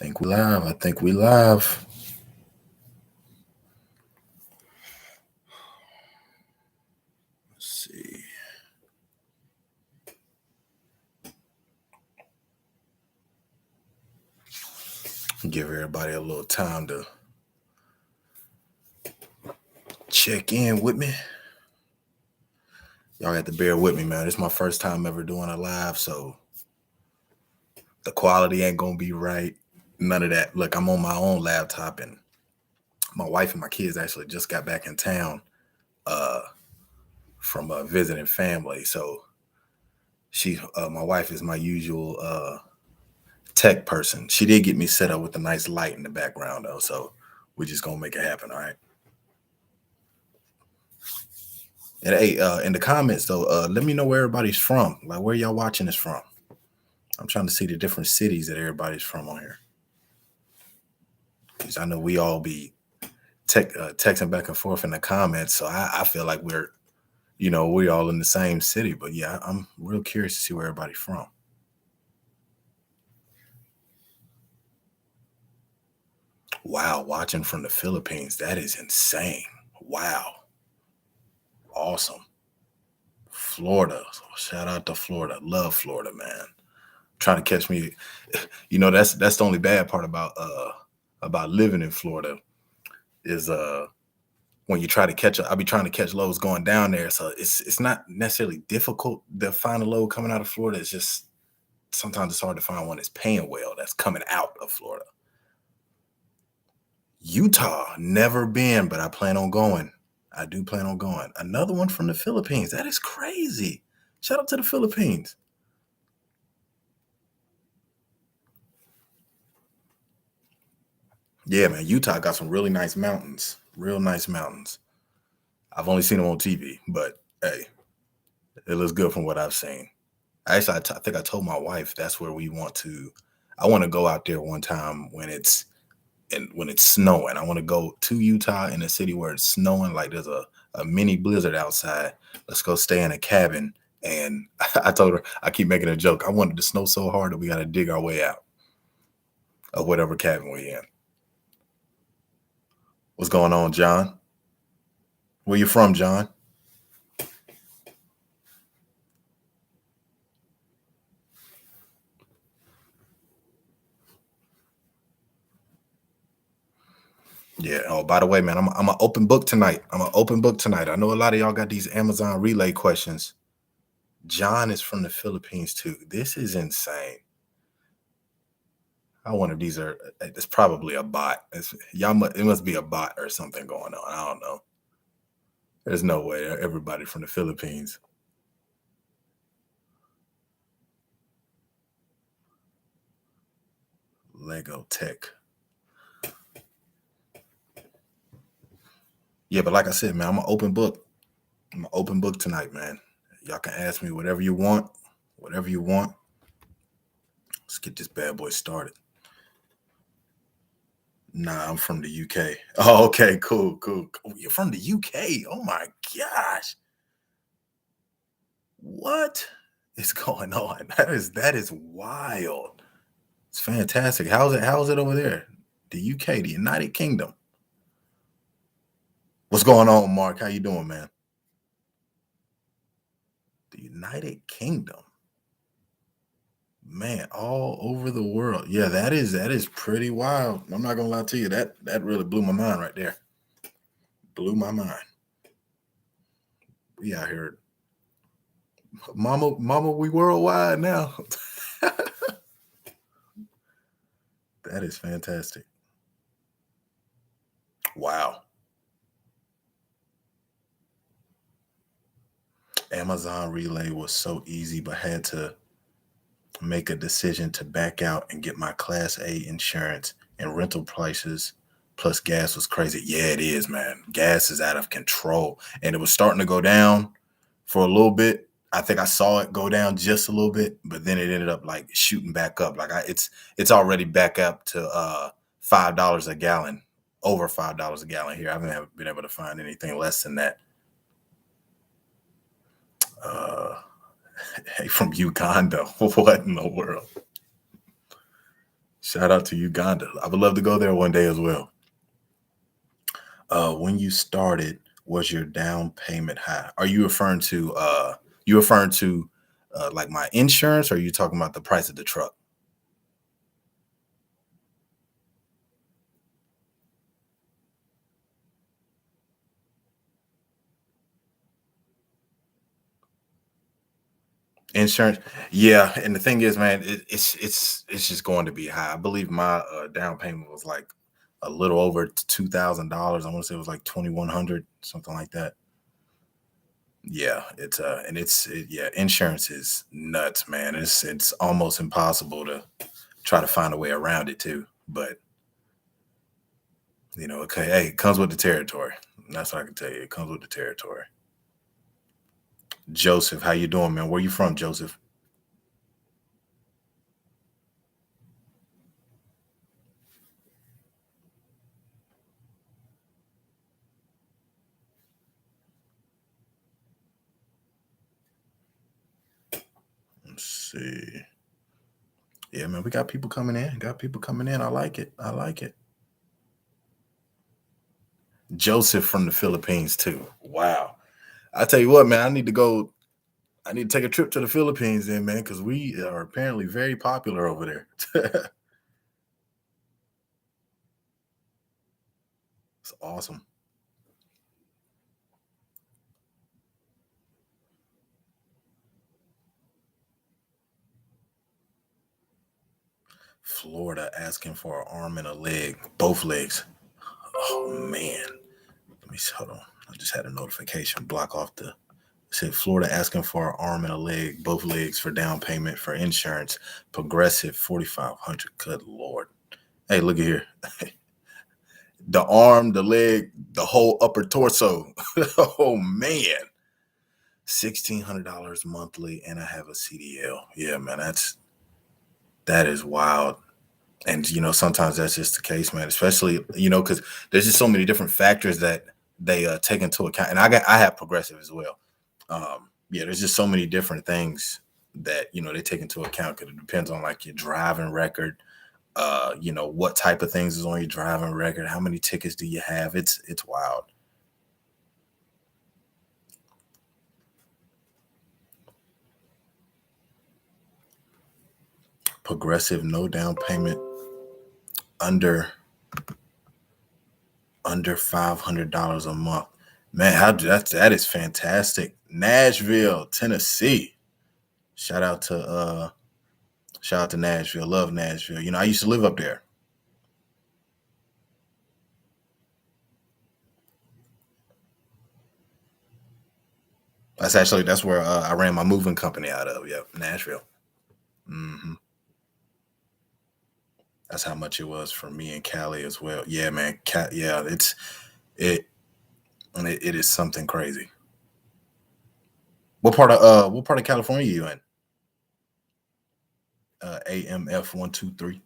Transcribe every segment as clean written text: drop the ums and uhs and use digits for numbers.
Think we live. I think we live. Let's see. Give everybody a little time to check in with me. Y'all have to bear with me, man. This is my first time ever doing a live, so the quality ain't gonna be right. None of that. Look, I'm on my own laptop, and my wife and my kids actually just got back in town from visiting family. So my wife is my usual tech person. She did get me set up with a nice light in the background, though. So we're just gonna make it happen, all right? And hey, in the comments though, let me know where everybody's from. Like, where y'all watching this from? I'm trying to see the different cities that everybody's from on here. Because I know we all be texting back and forth in the comments, so I feel like we all in the same city. But yeah, I'm real curious to see where everybody's from. Wow, watching from the Philippines. That is insane. Wow. Awesome. Florida. So shout out to Florida. Love Florida, man. Trying to catch me. That's the only bad part about living in Florida is when you try to I'll be trying to catch loads going down there. So it's not necessarily difficult to find a load coming out of Florida. It's just sometimes it's hard to find one that's paying well that's coming out of Florida. Utah, never been, but I plan on going. I do plan on going. Another one from the Philippines. That is crazy. Shout out to the Philippines. Yeah, man. Utah got some really nice mountains. Real nice mountains. I've only seen them on TV, but hey, it looks good from what I've seen. Actually, I think I told my wife that's where I want to go out there one time when it's snowing. I want to go to Utah in a city where it's snowing, like there's a mini blizzard outside. Let's go stay in a cabin. And I told her, I keep making a joke. I wanted to snow so hard that we got to dig our way out of whatever cabin we're in. What's going on, John? Where you from, John? Yeah. Oh, by the way, man, I'm an open book tonight. I know a lot of y'all got these Amazon relay questions. John is from the Philippines too. This is insane. I wonder if these are. It's probably a bot. It must be a bot or something going on. I don't know. There's no way everybody from the Philippines. Lego Tech. Yeah, but like I said, man, I'm an open book. I'm an open book tonight, man. Y'all can ask me whatever you want. Whatever you want. Let's get this bad boy started. Nah, I'm from the UK. Oh, okay, cool. Oh, you're from the UK. Oh my gosh. What is going on? That is wild. It's fantastic. How's it over there? The UK, the United Kingdom. What's going on, Mark? How you doing, man? The United Kingdom. Man, all over the world. Yeah, that is pretty wild. I'm not gonna lie to you. That really blew my mind right there. Blew my mind. We out here. Mama, we worldwide now. That is fantastic. Wow. Amazon Relay was so easy, but had to make a decision to back out and get my Class A insurance, and rental prices plus gas was crazy. Yeah, it is, man. Gas is out of control. And it was starting to go down for a little bit. I think I saw it go down just a little bit, but then it ended up like shooting back up. Like it's already back up to $5 a gallon, over $5 a gallon here. I haven't been able to find anything less than that. Hey, from Uganda. What in the world? Shout out to Uganda. I would love to go there one day as well. When you started, was your down payment high? Are you referring to like my insurance, or are you talking about the price of the truck? Insurance, yeah. And the thing is, man, it's just going to be high. I believe my down payment was like a little over $2,000. I want to say it was like 2,100, something like that. Yeah, yeah, insurance is nuts, man. It's almost impossible to try to find a way around it too. But okay, hey, it comes with the territory. That's what I can tell you. It comes with the territory. Joseph, how you doing, man? Where you from, Joseph? Let's see. Yeah, man, we got people coming in. Got people coming in. I like it. I like it. Joseph from the Philippines too. Wow. I tell you what, man, I need to go. I need to take a trip to the Philippines then, man, because we are apparently very popular over there. It's awesome. Florida asking for an arm and a leg, both legs. Oh man. Let me see. Hold on. I just had a notification block off the. It said Florida asking for an arm and a leg, both legs for down payment for insurance. Progressive 4,500. Good lord. Hey, look at here. The arm, the leg, the whole upper torso. Oh man. $1,600 monthly, and I have a CDL. Yeah, man, that is wild. And sometimes that's just the case, man. Especially because there's just so many different factors that they take into account. And I have progressive as well. Yeah, there's just so many different things that they take into account, because it depends on like your driving record. What type of things is on your driving record? How many tickets do you have? It's wild. Progressive, no down payment, under $500 a month. Man, that is fantastic. Nashville, Tennessee. Shout out to Nashville. Love Nashville. I used to live up there. That's where I ran my moving company out of. Yep, Nashville. hmm That's how much it was for me and Cali as well. Yeah, man. Yeah, it it is something crazy. What part of California are you in? AMF 123.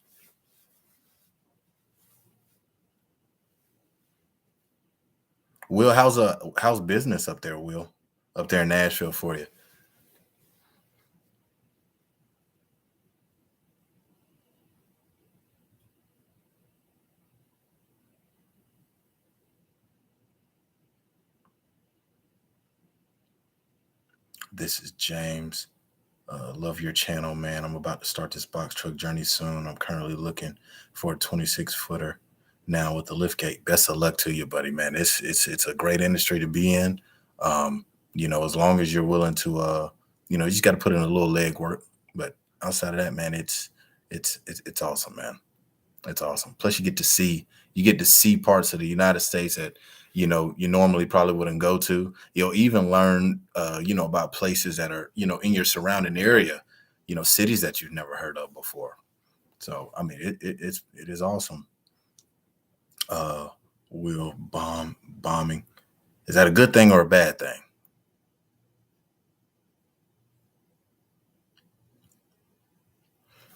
Will, how's business up there, Will? Up there in Nashville for you? This is James. Love your channel, man. I'm about to start this box truck journey soon. I'm currently looking for a 26 footer now with the lift gate. Best of luck to you, buddy, man. It's a great industry to be in. As long as you're willing to, you just got to put in a little leg work. But outside of that, man, it's awesome, man. It's awesome. Plus, you get to see parts of the United States that you normally probably wouldn't go to. You'll even learn about places that are in your surrounding area, cities that you've never heard of before. So I mean, it is awesome. Uh, will bombing, is that a good thing or a bad thing?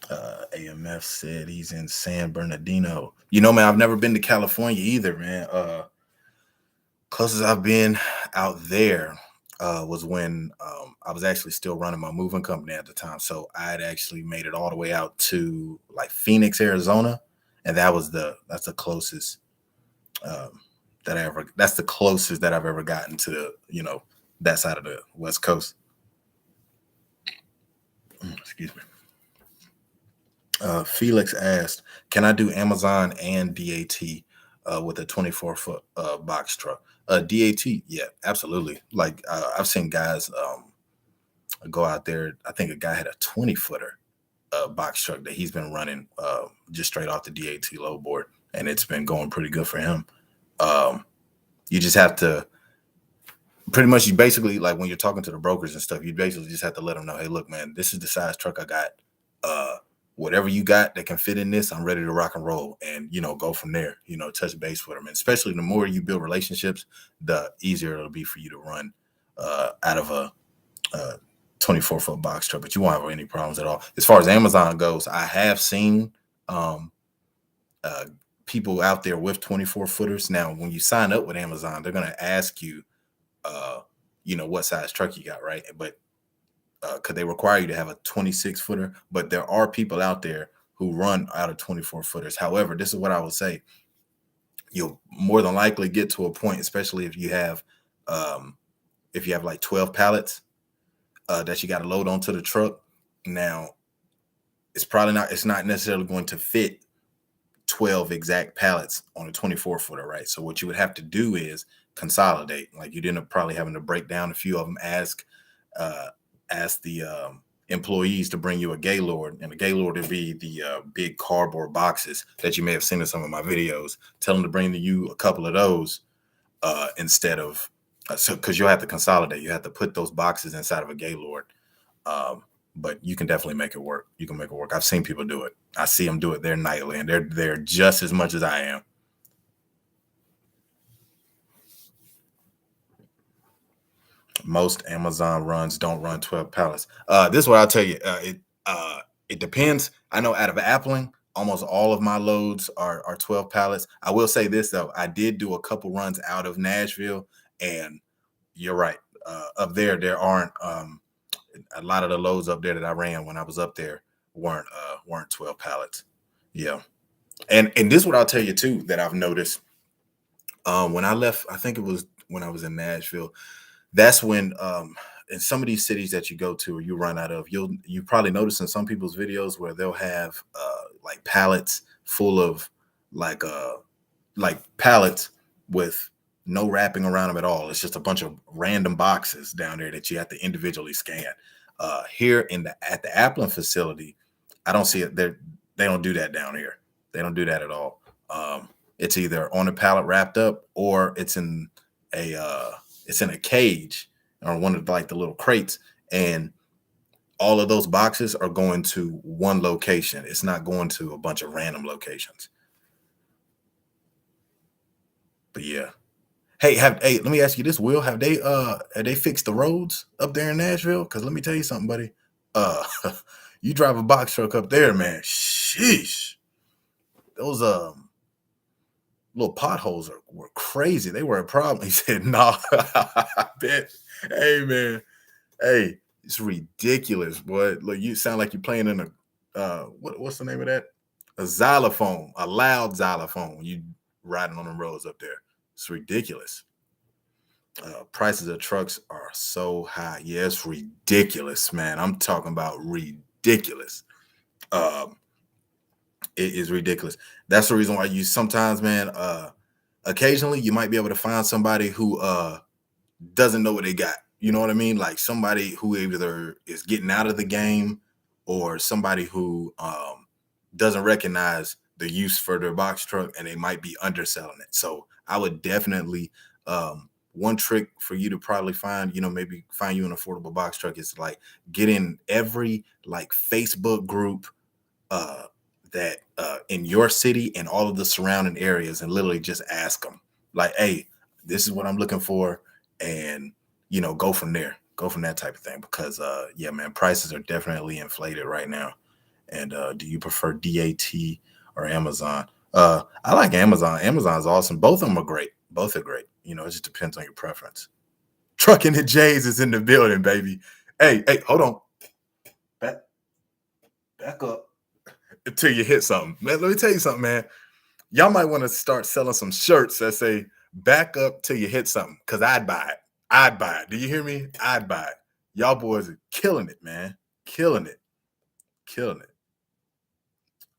AMF said he's in San Bernardino. Man, I've never been to California either, man. Closest I've been out there was when I was actually still running my moving company at the time. So I had actually made it all the way out to like Phoenix, Arizona, and that's the closest um, that's the closest that I've ever gotten to that side of the West Coast. Excuse me. Felix asked, "Can I do Amazon and DAT with a 24-foot box truck?" DAT, yeah, absolutely. Like I've seen guys go out there. I think a guy had a 20-footer box truck that he's been running just straight off the DAT load board, and it's been going pretty good for him. You just have to pretty much, you basically, like when you're talking to the brokers and stuff, you basically just have to let them know, hey, look, man, this is the size truck I got. Whatever you got that can fit in this, I'm ready to rock and roll, and go from there. Touch base with them, and especially the more you build relationships, the easier it'll be for you to run out of a 24-foot box truck. But you won't have any problems at all. As far as Amazon goes, I have seen people out there with 24-footers. Now, when you sign up with Amazon, they're going to ask you, what size truck you got, right? But could they require you to have a 26-footer? But there are people out there who run out of 24-footers. However, this is what I would say. You'll more than likely get to a point, especially if you have like 12 pallets that you got to load onto the truck. Now, it's not necessarily going to fit 12 exact pallets on a 24-footer, right? So what you would have to do is consolidate. Like you'd end up probably having to break down a few of them, ask the employees to bring you a Gaylord, and the Gaylord would be the big cardboard boxes that you may have seen in some of my videos. Tell them to bring you a couple of those instead of because you'll have to consolidate. You have to put those boxes inside of a Gaylord. But you can definitely make it work. You can make it work. I've seen people do it. I see them do it there nightly, and they're there just as much as I am. Most Amazon runs don't run 12 pallets. This is what I'll tell you. It depends. I know out of Appling, almost all of my loads are 12 pallets. I will say this though. I did do a couple runs out of Nashville, and you're right. Up there aren't a lot of the loads up there that I ran when I was up there weren't 12 pallets. Yeah. And this is what I'll tell you too, that I've noticed. When I left, I think it was when I was in Nashville, that's when in some of these cities that you go to or you run out of, you probably notice in some people's videos where they'll have like pallets full of like pallets with no wrapping around them at all. It's just a bunch of random boxes down there that you have to individually scan. Here at the Applin facility, I don't see it. They don't do that down here. They don't do that at all. It's either on a pallet wrapped up, or it's in a cage or one of like the little crates, and all of those boxes are going to one location. It's not going to a bunch of random locations. But yeah. Hey, let me ask you this, Will. Have they fixed the roads up there in Nashville? Because let me tell you something, buddy. You drive a box truck up there, man. Sheesh. Those little potholes were crazy. They were a problem. He said, "No, I bet." Hey, man. Hey, it's ridiculous, boy. Look, you sound like you're playing in a what's the name of that? A xylophone, a loud xylophone when you riding on the roads up there. It's ridiculous. Prices of trucks are so high. Yeah, it's ridiculous, man. I'm talking about ridiculous. It is ridiculous. That's the reason why you sometimes, man, occasionally you might be able to find somebody who doesn't know what they got. You know what I mean? Like somebody who either is getting out of the game, or somebody who doesn't recognize the use for their box truck, and they might be underselling it. So I would definitely one trick for you to probably find, maybe find you an affordable box truck is like get in every like Facebook group that in your city and all of the surrounding areas, and literally just ask them like, hey, this is what I'm looking for, and go from there, go from that type of thing. Because yeah, man, prices are definitely inflated right now. And do you prefer DAT or Amazon? I like Amazon. Amazon's awesome. Both of them are great. Both are great. It just depends on your preference. Trucking the J's is in the building, baby. Hey, hold on. Back, back up until you hit something. Man, let me tell you something, man. Y'all might want to start selling some shirts that say back up till you hit something. Cause I'd buy it. I'd buy it. Do you hear me? I'd buy it. Y'all boys are killing it, man. Killing it. Killing it.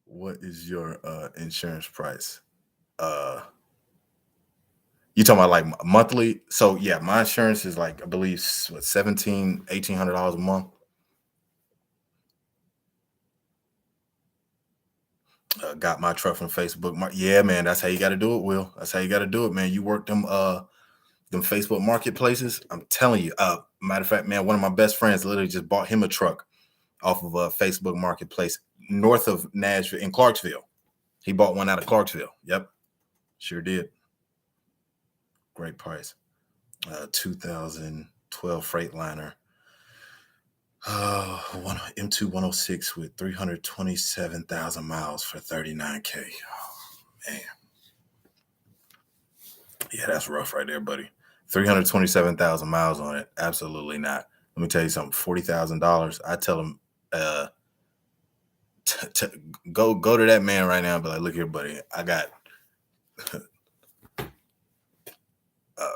What is your insurance price? Uh you talking about like monthly? So yeah, my insurance is like I believe what 1800 $1,800 a month. Got my truck from Facebook. Yeah, man, that's how you got to do it, Will. That's how you got to do it, man. You work them Facebook marketplaces. I'm telling you. Matter of fact, man, one of my best friends literally just bought him a truck off of a Facebook marketplace north of Nashville in Clarksville. He bought one out of Clarksville. Yep, sure did. Great price. 2012 Freightliner. M2 106 with 327,000 miles for 39K. Oh, man. Yeah, that's rough right there, buddy. 327,000 miles on it. Absolutely not. Let me tell you something. $40,000. I tell him, go to that man right now and be like, look here, buddy. I got a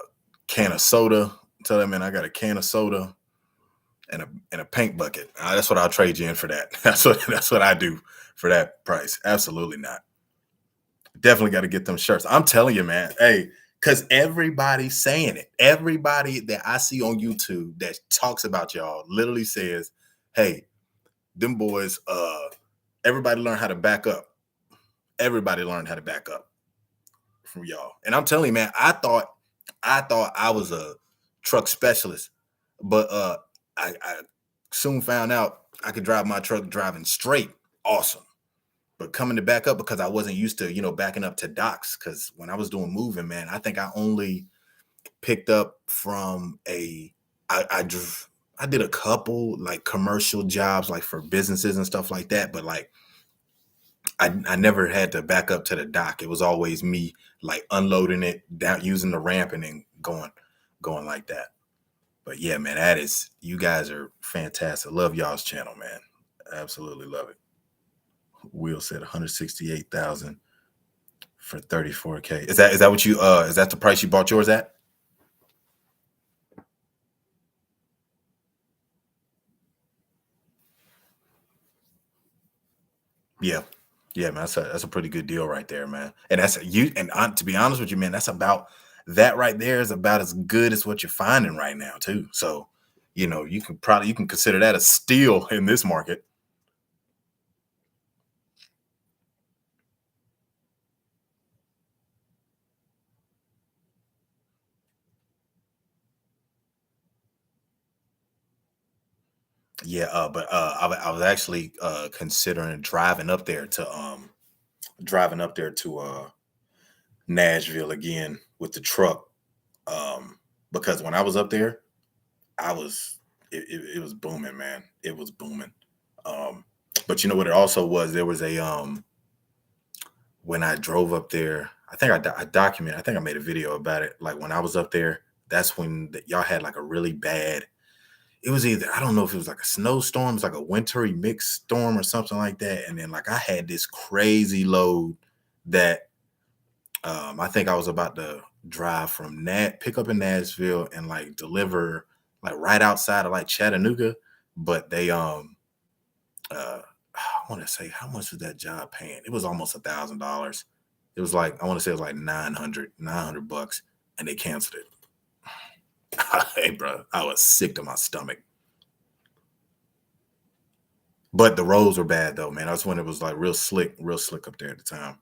can of soda. Tell that man I got a can of soda and a paint bucket. That's what I'll trade you in for that. That's what I do for that price. Absolutely not. Definitely got to get them shirts. I'm telling you, man. Hey, because everybody's saying it. Everybody that I see on YouTube that talks about y'all literally says, hey, them boys, everybody learn how to back up. Everybody learned how to back up from y'all. And I'm telling you, man, I thought I was a truck specialist, but I soon found out I could drive my truck driving straight. Awesome. But coming to back up because I wasn't used to, backing up to docks. Because when I was doing moving, man, I think I only picked up from I did a couple like commercial jobs like for businesses and stuff like that. But like I never had to back up to the dock. It was always me like unloading it down, using the ramp and then going like that. But yeah, man, you guys are fantastic. Love y'all's channel, man. Absolutely love it. Will said 168,000 for 34K. Is that what you is that the price you bought yours at? Yeah. Yeah, man, that's a pretty good deal right there, man. And to be honest with you, man, that right there is about as good as what you're finding right now, too. So, you can consider that a steal in this market. Yeah, but I was actually considering driving up there to Nashville again with the truck. Because when I was up there, I was it was booming, man. It was booming. Um, but you know what it also was? There was a when I drove up there, I think I documented. I think I made a video about it. Like when I was up there, that's when y'all had like a really bad. It was either I don't know if it was like a snowstorm, it was like a wintry mixed storm or something like that. And then like I had this crazy load that I think I was about to drive from pick up in Nashville and like deliver like right outside of like Chattanooga, but they I want to say how much was that job paying? It was almost $1,000. It was like I want to say it was like 900 bucks, and they canceled it. Hey, bro, I was sick to my stomach. But the roads were bad though, man. That's when it was like real slick up there at the time.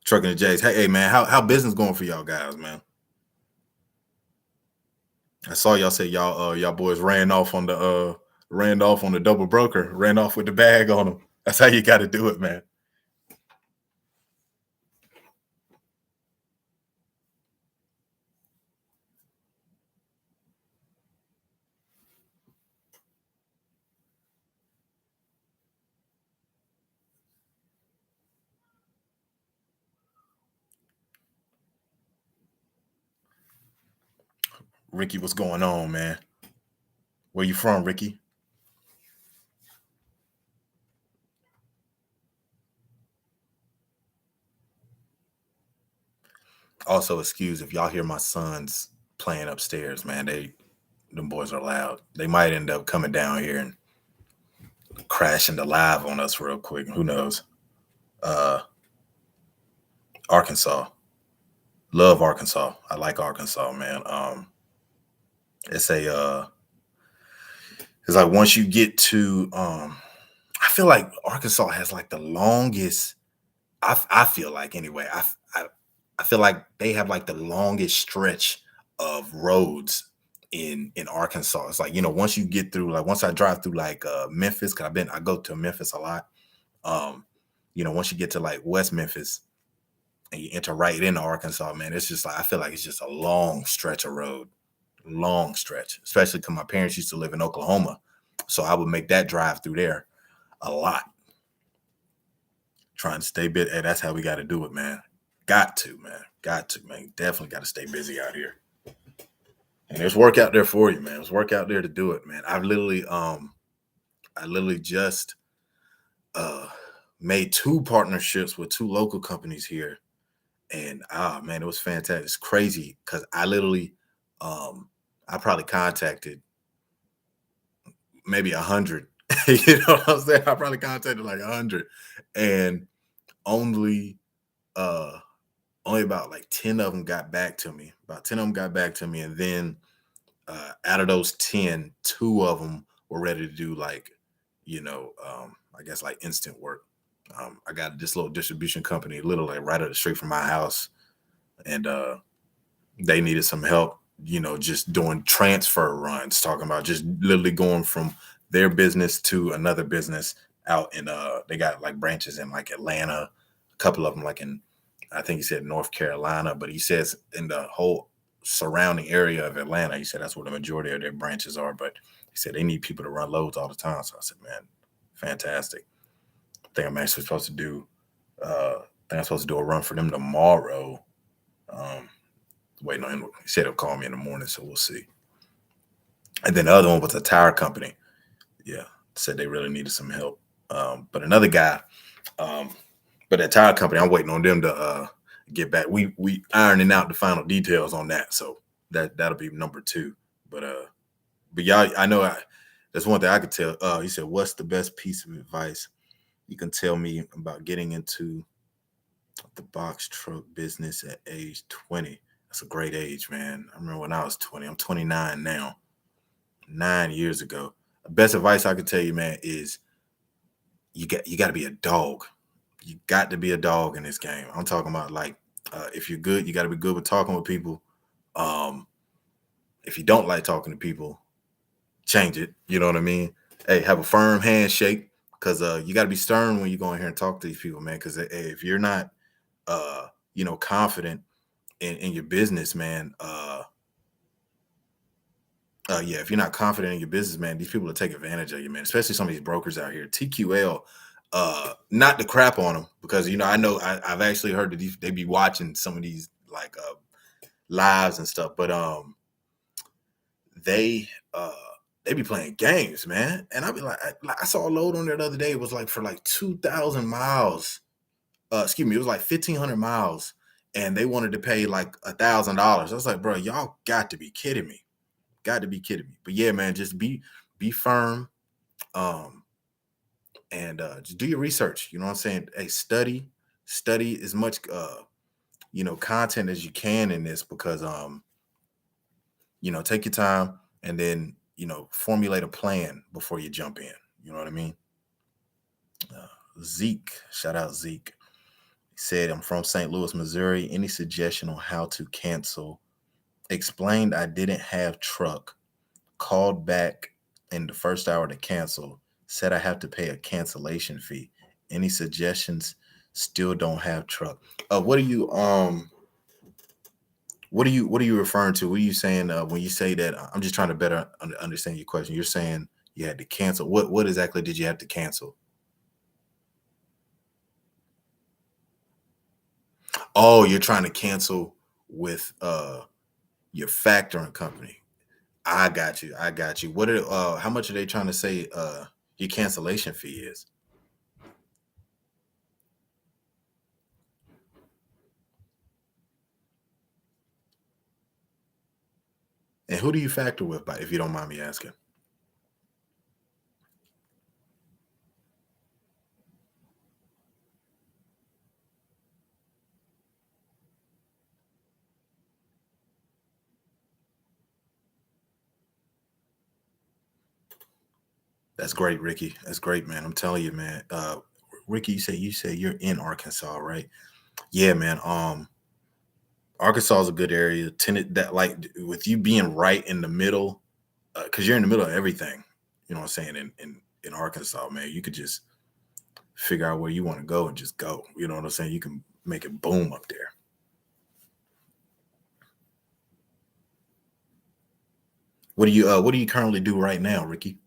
Trucking the J's. Hey, man, how business going for y'all guys, man? I saw y'all say y'all boys ran off on the double broker, ran off with the bag on them. That's how you got to do it, man. Ricky, what's going on, man? Where you from, Ricky? Also, excuse if y'all hear my sons playing upstairs, man. Them boys are loud. They might end up coming down here and crashing the live on us real quick. Who knows? Uh, Arkansas, love Arkansas. I like Arkansas, man. It's a it's like once you get to I feel like Arkansas has like the longest. I feel like anyway. I feel like they have like the longest stretch of roads in Arkansas. It's like, once you get through, like once I drive through like Memphis, because I go to Memphis a lot. Um, once you get to like West Memphis and you enter right into Arkansas, man, it's just like I feel like it's just a long stretch of road. Long stretch, especially because my parents used to live in Oklahoma. So I would make that drive through there a lot. Trying to stay busy. Hey, that's how we got to do it, man. Got to, man. Got to, man. Definitely got to stay busy out here. And there's work out there for you, man. There's work out there to do it, man. I literally just uh made two partnerships with two local companies here. And man, it was fantastic. It's crazy because um I probably contacted maybe 100. You know what I'm saying? I probably contacted like 100. And only uh only about like 10 of them got back to me. About 10 of them got back to me. And then out of those 10, two of them were ready to do like, I guess like instant work. I got this little distribution company, literally like right up the street from my house. And they needed some help, just doing transfer runs, talking about just literally going from their business to another business out in they got like branches in like Atlanta, a couple of them like in I think he said North Carolina, but he says in the whole surrounding area of Atlanta, he said that's where the majority of their branches are. But he said they need people to run loads all the time. So I said, man, fantastic. I think I'm actually supposed to do a run for them tomorrow. Um, waiting on him. He said he'll call me in the morning, so we'll see. And then the other one was a tire company. Yeah, said they really needed some help. But another guy, um, but that tire company, I'm waiting on them to get back. We ironing out the final details on that, so that'll be number two. But y'all, that's one thing I could tell. He said, "What's the best piece of advice you can tell me about getting into the box truck business at age 20?" That's a great age, man. I remember when I was 20. I'm 29 now. 9 years ago. The best advice I could tell you, man, is you got to be a dog. You got to be a dog in this game. I'm talking about like if you're good, you got to be good with talking with people. Um, if you don't like talking to people, change it. You know what I mean? Hey, have a firm handshake because you got to be stern when you go in here and talk to these people, man. Because if you're not, confident in your business, man, yeah, if you're not confident in your business, man, these people will take advantage of you, man. Especially some of these brokers out here. TQL, not to crap on them because I've actually heard that they be watching some of these like lives and stuff, but they uh they be playing games, man. And I be like I saw a load on there the other day. It was like for like 2,000 miles. Excuse me, it was like 1,500 miles, and they wanted to pay like $1,000. I was like, bro, y'all got to be kidding me. Got to be kidding me. But yeah, man, just be firm. Um, and just do your research. You know what I'm saying? Hey, study as much content as you can in this because take your time and then formulate a plan before you jump in. You know what I mean? Uh, Zeke, shout out Zeke. He said, I'm from St. Louis, Missouri. Any suggestion on how to cancel? Explained I didn't have truck. Called back in the first hour to cancel. Said I have to pay a cancellation fee. Any suggestions? Still don't have truck. What are you referring to? What are you saying when you say that? I'm just trying to better understand your question. You're saying you had to cancel. What exactly did you have to cancel? Oh, you're trying to cancel with your factoring company. I got you. I got you. What are how much are they trying to say your cancellation fee is? And who do you factor with, by if you don't mind me asking? That's great, Ricky. That's great, man. I'm telling you, man. Ricky, you say you're in Arkansas, right? Yeah, man. Arkansas is a good area. Tended that like with you being right in the middle, because you're in the middle of everything. You know what I'm saying? In Arkansas, man, you could just figure out where you want to go and just go. You know what I'm saying? You can make it boom up there. What do you currently do right now, Ricky?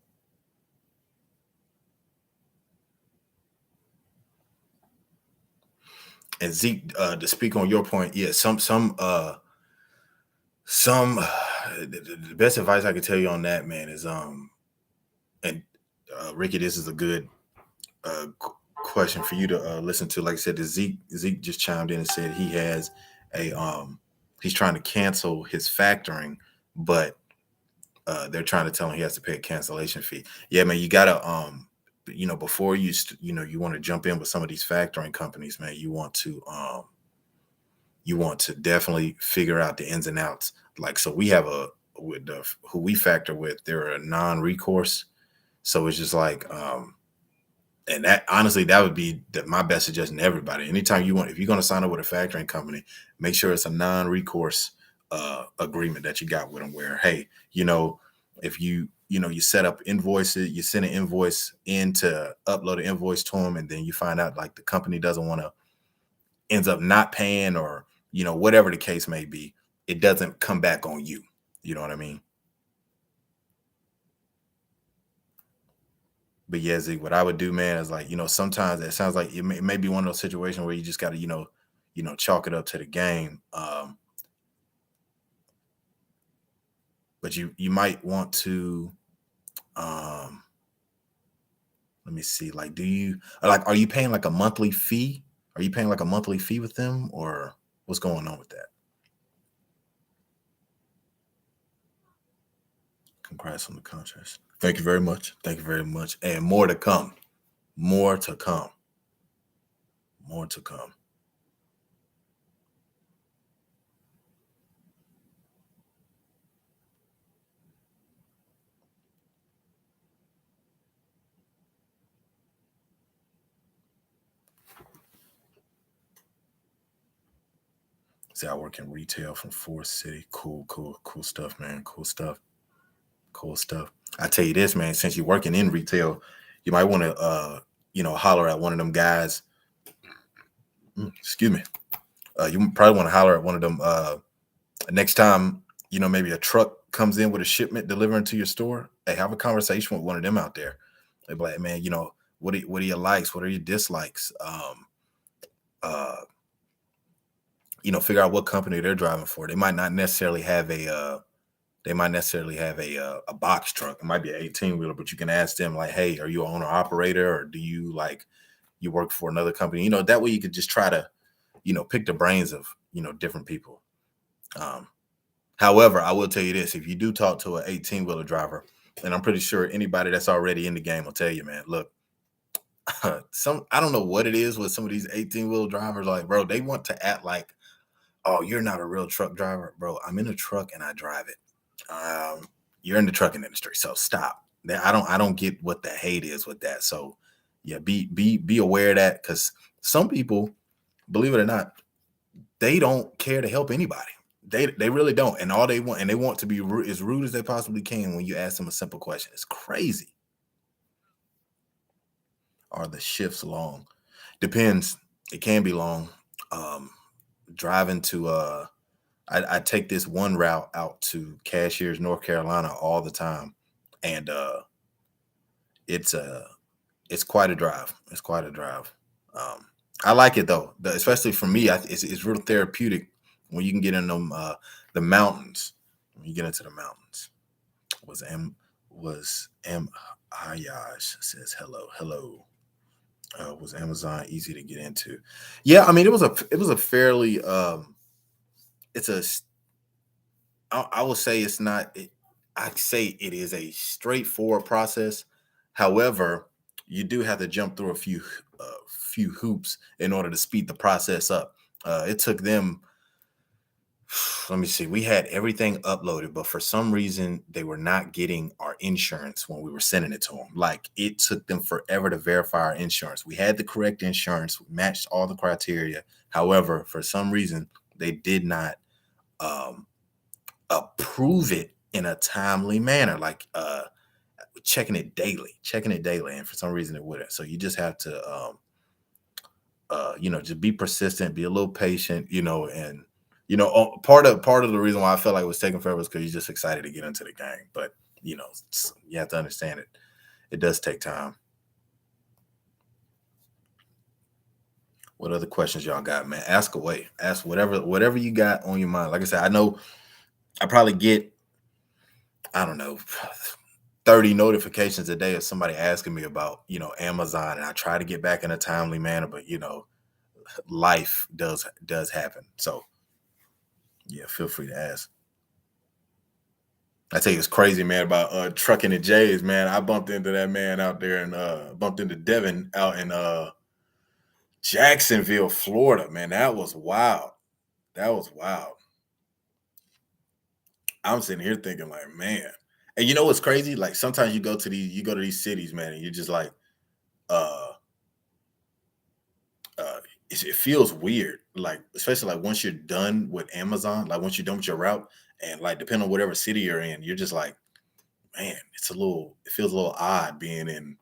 And Zeke, to speak on your point, yeah, some the best advice I could tell you on that, man, is and Ricky, this is a good question for you to listen to. Like I said, Zeke just chimed in and said he has a he's trying to cancel his factoring, but they're trying to tell him he has to pay a cancellation fee. Yeah, man, you gotta before you want to jump in with some of these factoring companies, man, you want to definitely figure out the ins and outs. Like, so we have a with the who we factor with, they're a non-recourse. So it's just like, and that honestly, that would be my best suggestion to everybody. Anytime if you're going to sign up with a factoring company, make sure it's a non-recourse agreement that you got with them. Where, hey, if you set up invoices, you send an invoice in to upload an invoice to them, and then you find out like the company doesn't want to, ends up not paying, or whatever the case may be, it doesn't come back on you. You know what I mean? But yeah, Zeke, what I would do, man, is like, sometimes it sounds like it may be one of those situations where you just got to, chalk it up to the game. But you might want to, um, let me see, like, are you paying like a monthly fee? Are you paying like a monthly fee with them, or what's going on with that? Congrats on the contract. Thank you very much. Thank you very much. And more to come. More to come. More to come. See, I work in retail from Forest City. Cool, cool, cool stuff, man. Cool stuff. Cool stuff. I tell you this, man, since you're working in retail, you might want to holler at one of them guys. Excuse me. You probably want to holler at one of them next time, maybe a truck comes in with a shipment delivering to your store. Hey, have a conversation with one of them out there. They're like, man, what are your likes? What are your dislikes? Uh, figure out what company they're driving for. They might not necessarily have a box truck. It might be an 18 wheeler, but you can ask them like, hey, are you an owner operator, or do you like you work for another company? That way you could just try to, pick the brains of, different people. Um, However, I will tell you this: if you do talk to an 18 wheeler driver, and I'm pretty sure anybody that's already in the game will tell you, man, look, I don't know what it is with some of these 18 wheel drivers, like, bro, they want to act like, oh, you're not a real truck driver, bro. I'm in a truck and I drive it. You're in the trucking industry, so stop. I don't get what the hate is with that. So yeah, be aware of that, because some people, believe it or not, they don't care to help anybody. They really don't, and all they want, and they want to be as rude as they possibly can when you ask them a simple question. It's crazy. Are the shifts long? Depends. It can be long. Um, Driving to I take this one route out to Cashiers, North Carolina all the time, and it's it's quite a drive. It's quite a drive. Um, I like it though, especially for me. It's real therapeutic when you can get in them the mountains. When you get into the mountains. Was M Ayash says hello. Was Amazon easy to get into? Yeah, I mean it was a fairly it's a I will say it's not. I say it is a straightforward process. However, you do have to jump through a few hoops in order to speed the process up. It took them. Let me see. We had everything uploaded, but for some reason they were not getting our insurance when we were sending it to them. Like it took them forever to verify our insurance. We had the correct insurance, we matched all the criteria. However, for some reason they did not. Um, Approve it in a timely manner, like checking it daily, and for some reason it wouldn't. So you just have to, just be persistent, be a little patient, and part of the reason why I felt like it was taking forever is because you're just excited to get into the game. But you have to understand it. It does take time. What other questions y'all got, man? Ask away. Ask whatever you got on your mind. Like I said, I know I probably get, I don't know, 30 notifications a day of somebody asking me about, Amazon, and I try to get back in a timely manner, but life does happen. So yeah, feel free to ask. I tell you, it's crazy, man, about trucking and Jays, man. I bumped into that man out there and bumped into Devin out in Jacksonville, Florida, man. That was wild. That was wild. I'm sitting here thinking, like, man. And you know what's crazy? Like sometimes you go to these cities, man, and you're just like, uh it feels weird, like especially like once you're done with Amazon, like once you're done with your route, and like depending on whatever city you're in, you're just like, man, it feels a little odd being in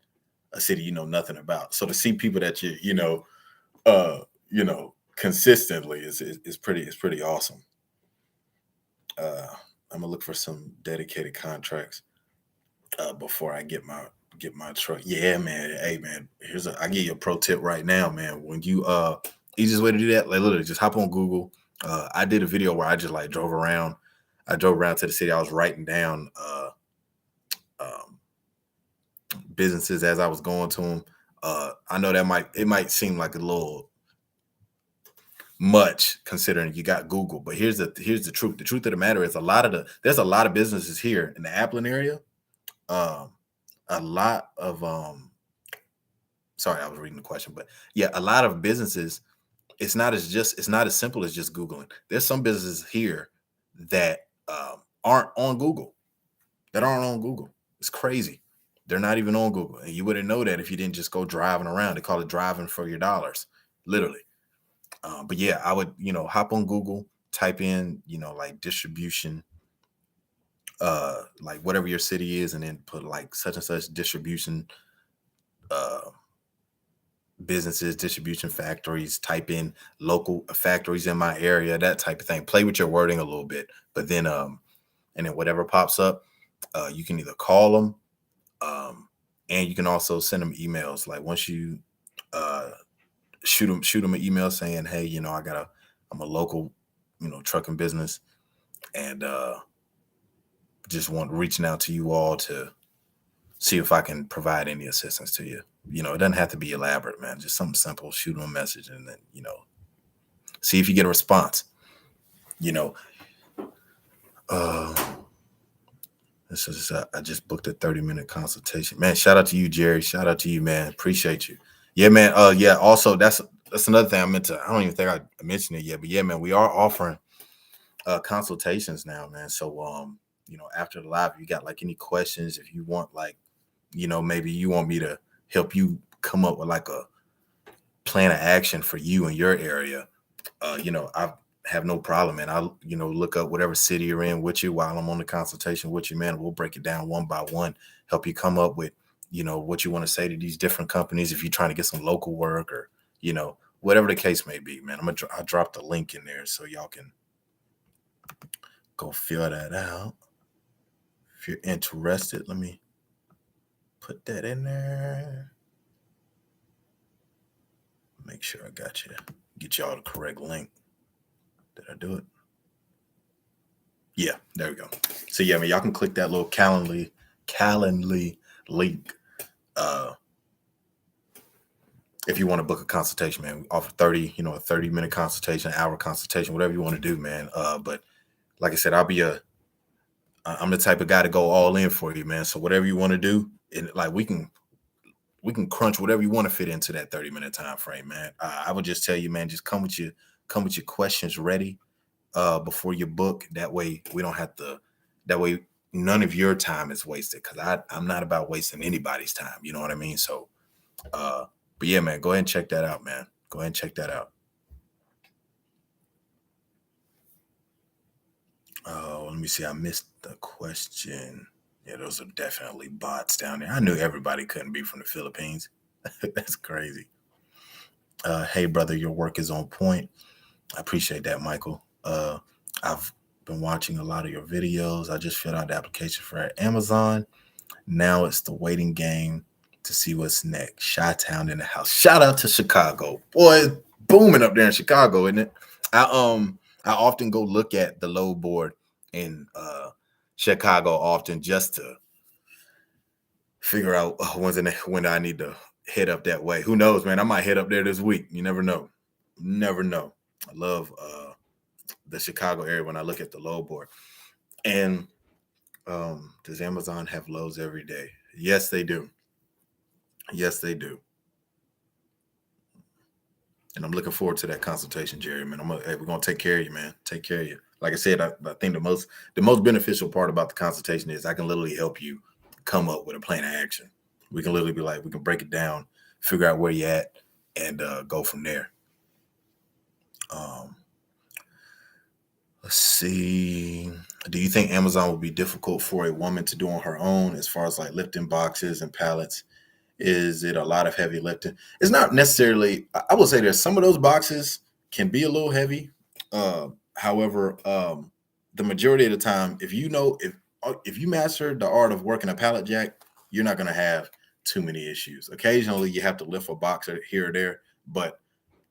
a city you know nothing about. So to see people that consistently is pretty awesome. Uh, I'm gonna look for some dedicated contracts before I get my truck. Yeah, man. Hey, man. I give you a pro tip right now, man. When you easiest way to do that, like literally just hop on Google. I did a video where I just like drove around. I drove around to the city. I was writing down um, businesses as I was going to them. I know it might seem like a little much considering you got Google, but here's the truth. The truth of the matter is there's a lot of businesses here in the Appleton area. Um, a lot of sorry, I was reading the question, but yeah, a lot of businesses, it's not as simple as just Googling. There's some businesses here that aren't on Google, that aren't on Google. It's crazy. They're not even on Google. And you wouldn't know that if you didn't just go driving around. They call it driving for your dollars, literally. But yeah, I would, hop on Google, type in, like distribution, like whatever your city is, and then put like such and such distribution uh businesses, distribution factories, type in local factories in my area, that type of thing. Play with your wording a little bit, but then and then whatever pops up, you can either call them, and you can also send them emails. Like once you uh shoot them an email saying, hey, I'm a local, trucking business, and just reaching out to you all to see if I can provide any assistance to you. It doesn't have to be elaborate, man. Just something simple. Shoot them a message, and then see if you get a response. You know, uh, this is I just booked a 30-minute consultation. Man, shout out to you, Jerry. Shout out to you, man. Appreciate you. Yeah, man. Yeah. Also, that's another thing I meant to. I don't even think I mentioned it yet, but yeah, man, we are offering consultations now, man. So after the live, if you got like any questions, if you want like, maybe you want me to help you come up with like a plan of action for you in your area, I have no problem, man. I'll, look up whatever city you're in with you while I'm on the consultation with you, man. We'll break it down one by one, help you come up with, what you want to say to these different companies if you're trying to get some local work or, whatever the case may be, man. I dropped the link in there so y'all can go fill that out. If you're interested, let me put that in there. Make sure I got you. Get y'all the correct link. Did I do it? Yeah, there we go. So yeah, man, y'all can click that little Calendly link. If you want to book a consultation, man, we offer 30, a 30-minute consultation, hour consultation, whatever you want to do, man. But like I said, I'm the type of guy to go all in for you, man. So whatever you want to do, and like we can crunch whatever you want to fit into that 30-minute time frame, man. I would just tell you, man, just come with your questions ready before you book. That way we don't have to. That way none of your time is wasted, because I'm not about wasting anybody's time. You know what I mean? So, but yeah, man, go ahead and check that out, man. Go ahead and check that out. Let me see. I missed the question. Yeah, those are definitely bots down there. I knew everybody couldn't be from the Philippines. That's crazy. Hey, brother, your work is on point. I appreciate that, Michael. I've been watching a lot of your videos. I just filled out the application for Amazon. Now it's the waiting game to see what's next. Chi-town in the house. Shout out to Chicago. Boy, it's booming up there in Chicago, isn't it? I often go look at the load board in Chicago often, just to figure out when I need to head up that way. Who knows, man? I might head up there this week. You never know. Never know. I love the Chicago area when I look at the load board. And does Amazon have loads every day? Yes, they do. Yes, they do. And I'm looking forward to that consultation, Jerry. Man, we're gonna take care of you, man. Take care of you. Like I said, I think the most beneficial part about the consultation is I can literally help you come up with a plan of action. We can literally we can break it down, figure out where you're at, and go from there. Let's see. Do you think Amazon would be difficult for a woman to do on her own, as far as like lifting boxes and pallets? Is it a lot of heavy lifting? It's not necessarily. I would say there's some of those boxes can be a little heavy. However, the majority of the time, if you master the art of working a pallet jack, you're not going to have too many issues. Occasionally, you have to lift a box here or there, but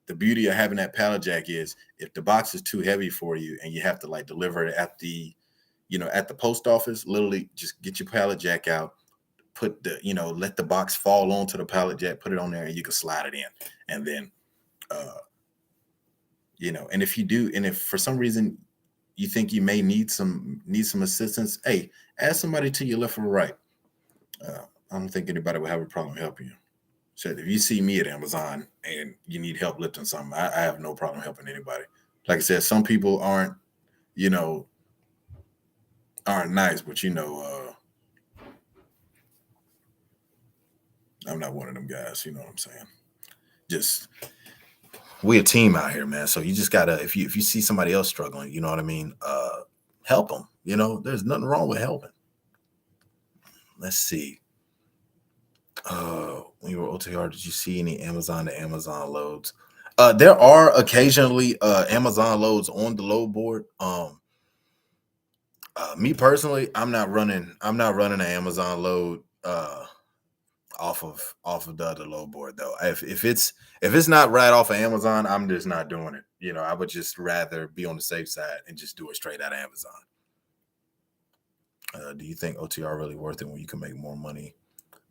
the beauty of having that pallet jack is if the box is too heavy for you and you have to like deliver it at the post office, literally just get your pallet jack out, let the box fall onto the pallet jack, put it on there, and you can slide it in. And then, and if for some reason you think you may need some assistance, hey, ask somebody to your left or right. I don't think anybody would have a problem helping you. So if you see me at Amazon and you need help lifting something, I have no problem helping anybody. Like I said, some people aren't nice, but I'm not one of them guys. You know what I'm saying? Just we a team out here, man. So you just gotta, if you see somebody else struggling, you know what I mean, help them. There's nothing wrong with helping. Let's see. When you were OTR, did you see any Amazon to Amazon loads? There are occasionally Amazon loads on the load board. Me personally, I'm not running an Amazon load off of the other load board though. If it's not right off of Amazon, I'm just not doing it. I would just rather be on the safe side and just do it straight out of Amazon. Do you think OTR really worth it when you can make more money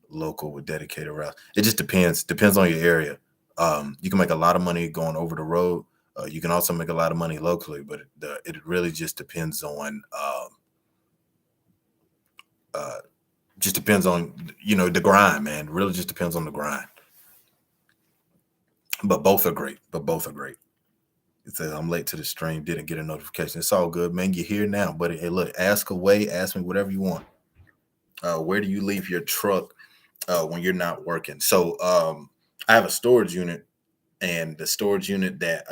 local with dedicated routes? It just depends on your area. You can make a lot of money going over the road. You can also make a lot of money locally, but it really just depends on the grind, man. It really just depends on the grind. But both are great. It says I'm late to the stream, didn't get a notification. It's all good, man. You're here now, buddy. Hey, look, ask away, ask me whatever you want. Where do you leave your truck when you're not working? So I have a storage unit, and the storage unit that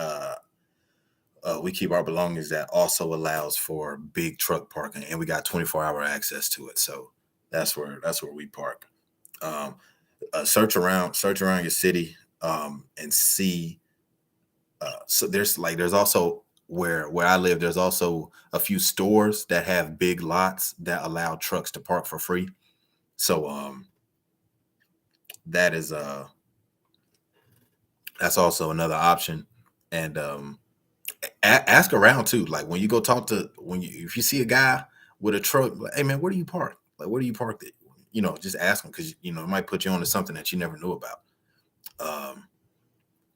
we keep our belongings at also allows for big truck parking, and we got 24-hour access to it. So that's where we park. Search around your city and see. So there's also where I live. There's also a few stores that have big lots that allow trucks to park for free. So that is that's also another option. And Ask around too. Like when you go talk to if you see a guy with a truck, like, hey man, where do you park? Like where do you park it? Just ask them because it might put you on to something that you never knew about. Um,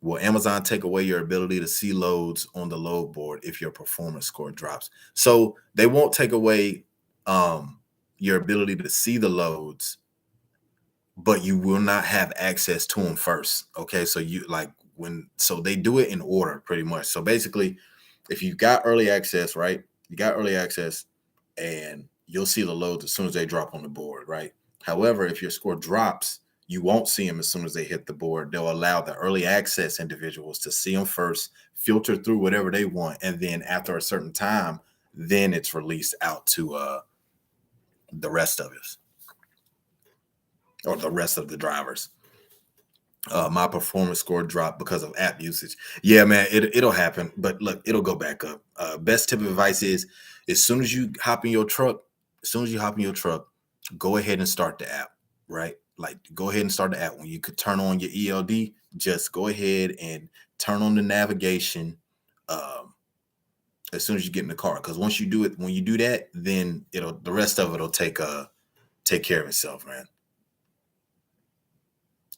will Amazon take away your ability to see loads on the load board if your performance score drops? So they won't take away your ability to see the loads, but you will not have access to them first. Okay. So they do it in order pretty much. So basically, if you've got early access, right? You got early access and you'll see the loads as soon as they drop on the board, right? However, if your score drops, you won't see them as soon as they hit the board. They'll allow the early access individuals to see them first, filter through whatever they want, and then after a certain time, then it's released out to the rest of us or the rest of the drivers. My performance score dropped because of app usage. Yeah, man, it'll happen, but look, it'll go back up. Best tip of advice is as soon as you hop in your truck, go ahead and start the app, right? Like go ahead and start the app. When you could turn on your ELD, just go ahead and turn on the navigation as soon as you get in the car. Because once you do it, when you do that, then the rest of it'll take care of itself, man.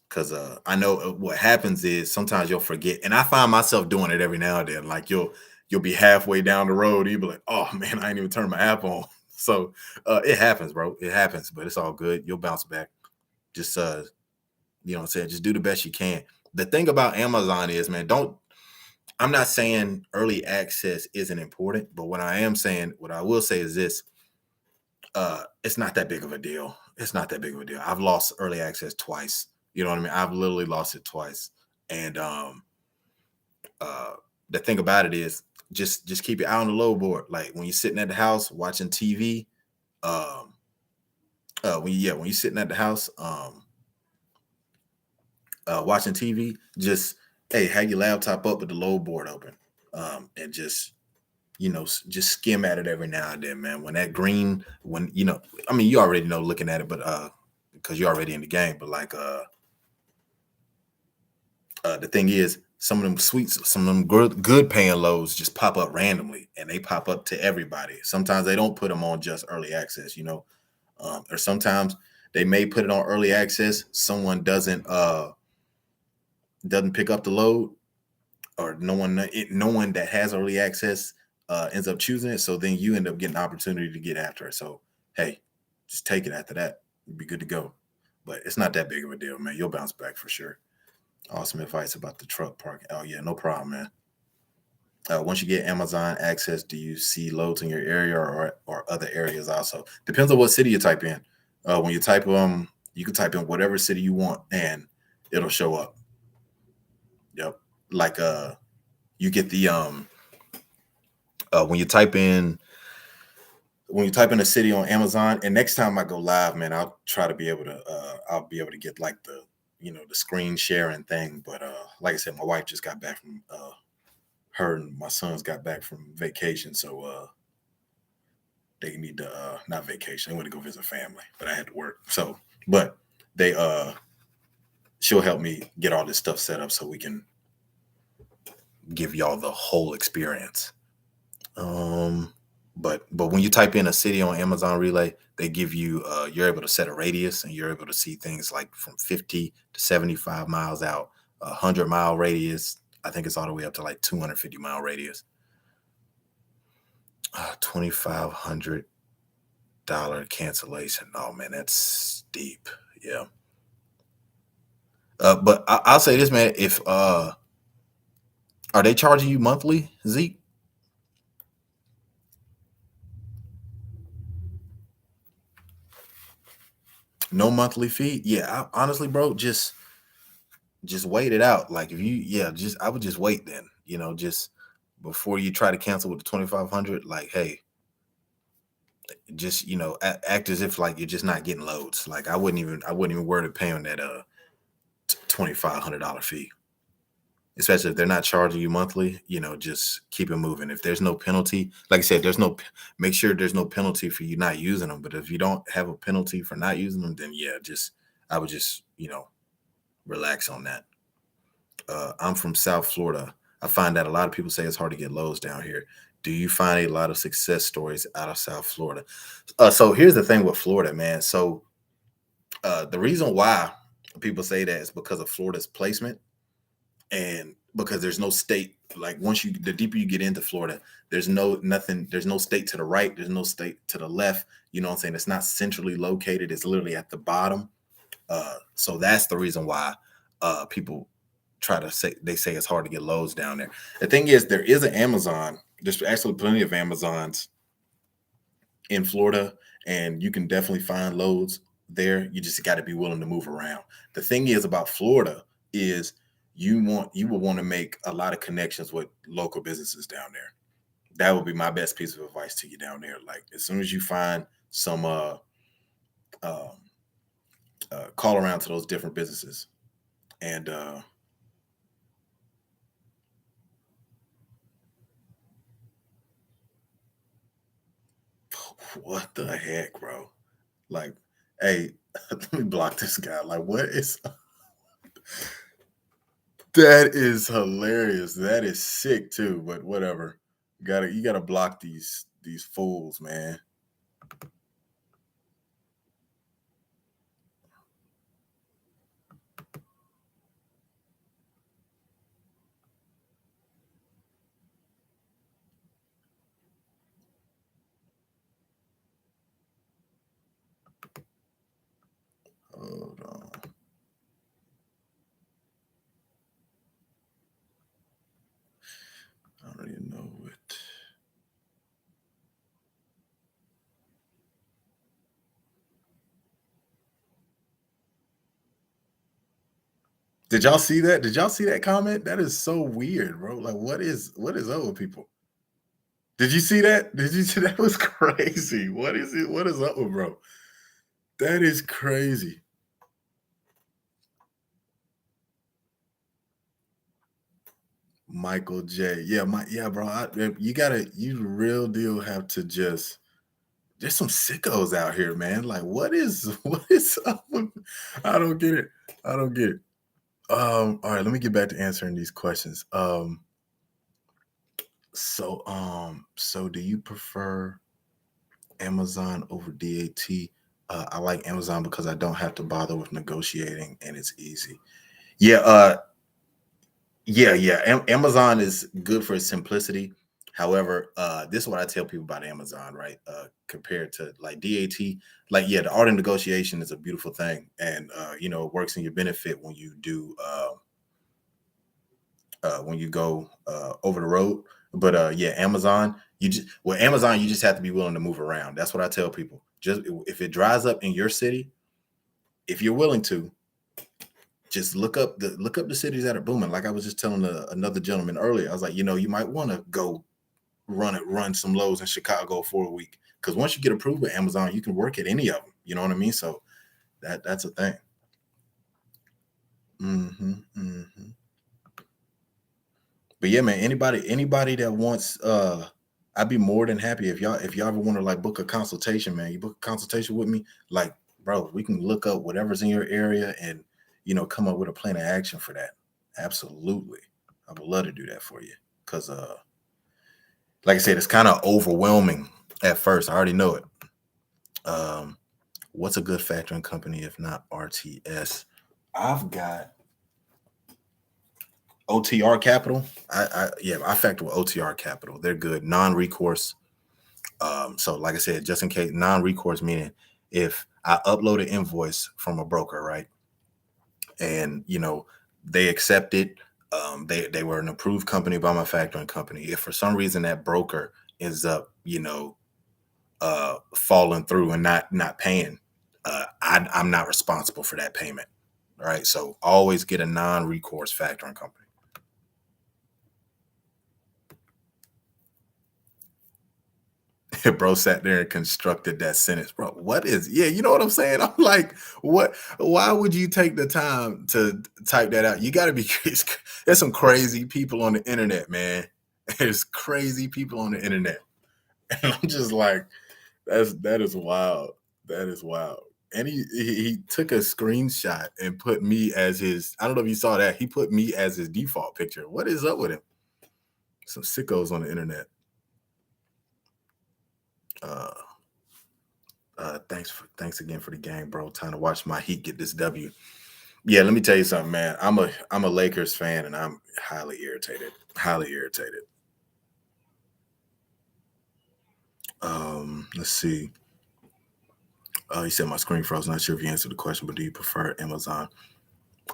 Because I know what happens is sometimes you'll forget, and I find myself doing it every now and then. Like you'll be halfway down the road, and you'll be like, "Oh man, I ain't even turned my app on." So it happens, bro. It happens, but it's all good. You'll bounce back. Just what I'm saying, just do the best you can. The thing about Amazon is, man, I'm not saying early access isn't important, but what I will say is this: it's not that big of a deal. It's not that big of a deal. I've lost early access twice. You know what I mean? I've literally lost it twice. And uh the thing about it is just keep your eye on the load board. Like when you're sitting at the house watching TV, um when you're sitting at the house watching TV, just hey, have your laptop up with the load board open. And just skim at it every now and then, man. When that green, I mean, you already know looking at it, but because you're already in the game, but like the thing is, some of them some of them good paying loads just pop up randomly, and they pop up to everybody. Sometimes they don't put them on just early access, or sometimes they may put it on early access. Someone doesn't pick up the load, or no one that has early access ends up choosing it. So then you end up getting an opportunity to get after it. So hey, just take it after that. You'll be good to go. But it's not that big of a deal, man. You'll bounce back for sure. Awesome advice about the truck park. Oh yeah, no problem, man. Once you get Amazon access, do you see loads in your area or other areas also? Depends on what city you type in. When you type you can type in whatever city you want and it'll show up. Yep. Like you get the when you type in a city on Amazon, and next time I go live, man, I'll try to be able to I'll be able to get like the the screen sharing thing. But like I said, my wife just got back from her and my sons got back from vacation, so they need to not vacation, they went to go visit family, but I had to work. So but they she'll help me get all this stuff set up so we can give y'all the whole experience. But when you type in a city on Amazon Relay, they give you you're able to set a radius, and you're able to see things like from 50 to 75 miles out, 100-mile radius. I think it's all the way up to like 250-mile radius. $2,500 cancellation. Oh man, that's steep. Yeah. But I'll say this, man. If are they charging you monthly, Zeke? No monthly fee? Yeah, honestly, bro, just wait it out. Like if you, yeah, just I would just wait then. Just before you try to cancel with the 2,500. Like, hey, just act as if like you're just not getting loads. Like I wouldn't even worry to pay on that $2,500 fee. Especially if they're not charging you monthly, just keep it moving. If there's no penalty, like I said, make sure there's no penalty for you not using them. But if you don't have a penalty for not using them, then yeah, I would just relax on that. I'm from South Florida. I find that a lot of people say it's hard to get lows down here. Do you find a lot of success stories out of South Florida? So here's the thing with Florida, man. So the reason why people say that is because of Florida's placement, and because there's no state, like once you the deeper you get into Florida, there's no state to the right, there's no state to the left. You know what I'm saying? It's not centrally located, it's literally at the bottom. So that's the reason why people try to say they say it's hard to get loads down there. The thing is, there is an Amazon. There's actually plenty of Amazons in Florida, and you can definitely find loads there. You just got to be willing to move around. The thing is about Florida is you will want to make a lot of connections with local businesses down there. That would be my best piece of advice to you down there. Like as soon as you find some um, call around to those different businesses and what the heck, bro? Like, hey, let me block this guy. Like, what is that? Is hilarious. That is sick too. But whatever. You gotta block these fools, man. Hold on. I don't even know it. Did y'all see that? Did y'all see that comment? That is so weird, bro. Like, what is up with people? Did you see that? Did you see that was crazy? What is it? What is up with bro? That is crazy. Michael J. Yeah, bro. You real deal have to just there's some sickos out here, man. Like, what is what is up with I don't get it. I don't get it. All right, let me get back to answering these questions. So do you prefer Amazon over DAT? I like Amazon because I don't have to bother with negotiating and it's easy. Yeah, yeah. Amazon is good for its simplicity. However, this is what I tell people about Amazon, right? Compared to like DAT, like yeah, the art of negotiation is a beautiful thing, and it works in your benefit when you do when you go over the road. But yeah, Amazon, you just have to be willing to move around. That's what I tell people. Just if it dries up in your city, if you're willing to, just look up the cities that are booming. Like I was just telling another gentleman earlier, I was like, you might want to go run some lows in Chicago for a week because once you get approved with Amazon, you can work at any of them. You know what I mean? So that's a thing. Hmm. But yeah, man, anybody that wants I'd be more than happy if y'all ever want to like book a consultation, man. You book a consultation with me, like, bro, we can look up whatever's in your area and come up with a plan of action for that. Absolutely. I would love to do that for you. Cause like I said, it's kind of overwhelming at first. I already know it. Um, what's a good factoring company if not RTS? I've got OTR Capital. I factor with OTR Capital. They're good, non-recourse. So like I said, just in case, non-recourse meaning if I upload an invoice from a broker, right, and they accept it, they were an approved company by my factoring company. If for some reason that broker ends up, falling through and not paying, I'm not responsible for that payment, right? So always get a non-recourse factoring company. Bro sat there and constructed that sentence, bro. What is, yeah, you know what I'm saying? I'm like, what, why would you take the time to type that out? You got to be, there's some crazy people on the internet, man. There's crazy people on the internet. And I'm just like, that is wild. That is wild. And he took a screenshot and put me as his, I don't know if you saw that. He put me as his default picture. What is up with him? Some sickos on the internet. Thanks again for the game, bro. Time to watch my Heat get this W. Yeah, let me tell you something, man. I'm a Lakers fan, and I'm highly irritated. Highly irritated. Let's see. You said my screen froze. Not sure if you answered the question, but do you prefer Amazon?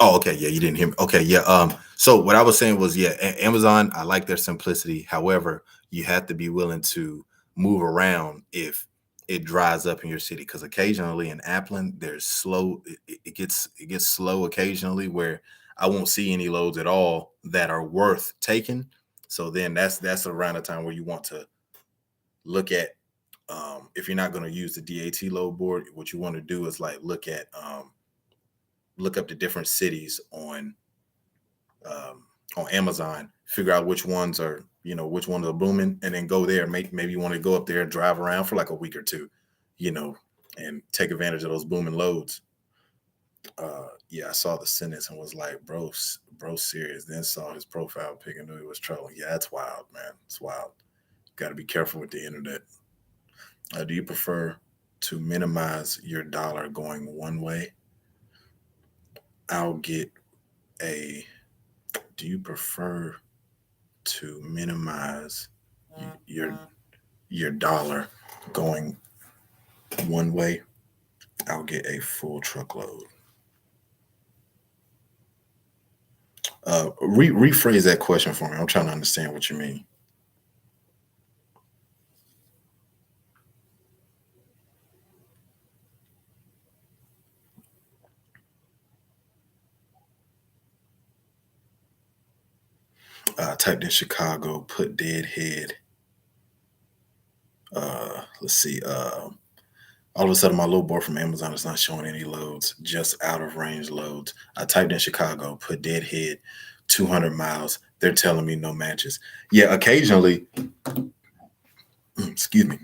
Oh, okay. Yeah, you didn't hear me. Okay, yeah. So what I was saying was, yeah, Amazon, I like their simplicity. However, you have to be willing to move around if it dries up in your city. Because occasionally in Appland, there's slow. It gets slow occasionally where I won't see any loads at all that are worth taking. So then that's around the time where you want to look at. If you're not going to use the DAT load board, what you want to do is like look up the different cities on Amazon, figure out which ones are booming, and then go there. Maybe you want to go up there and drive around for like a week or two, you know, and take advantage of those booming loads. Yeah, I saw the sentence and was like, bro, serious. Then saw his profile pic and knew he was trolling. Yeah, that's wild, man. It's wild. Got to be careful with the internet. Do you prefer to minimize your dollar going one way? I'll get a. Do you prefer to minimize your dollar going one way? I'll get a full truckload. Rephrase that question for me. I'm trying to understand what you mean. Typed in Chicago, put deadhead. Let's see. All of a sudden, my little board from Amazon is not showing any loads, just out of range loads. I typed in Chicago, put deadhead, 200 miles. They're telling me no matches. Yeah, occasionally, excuse me.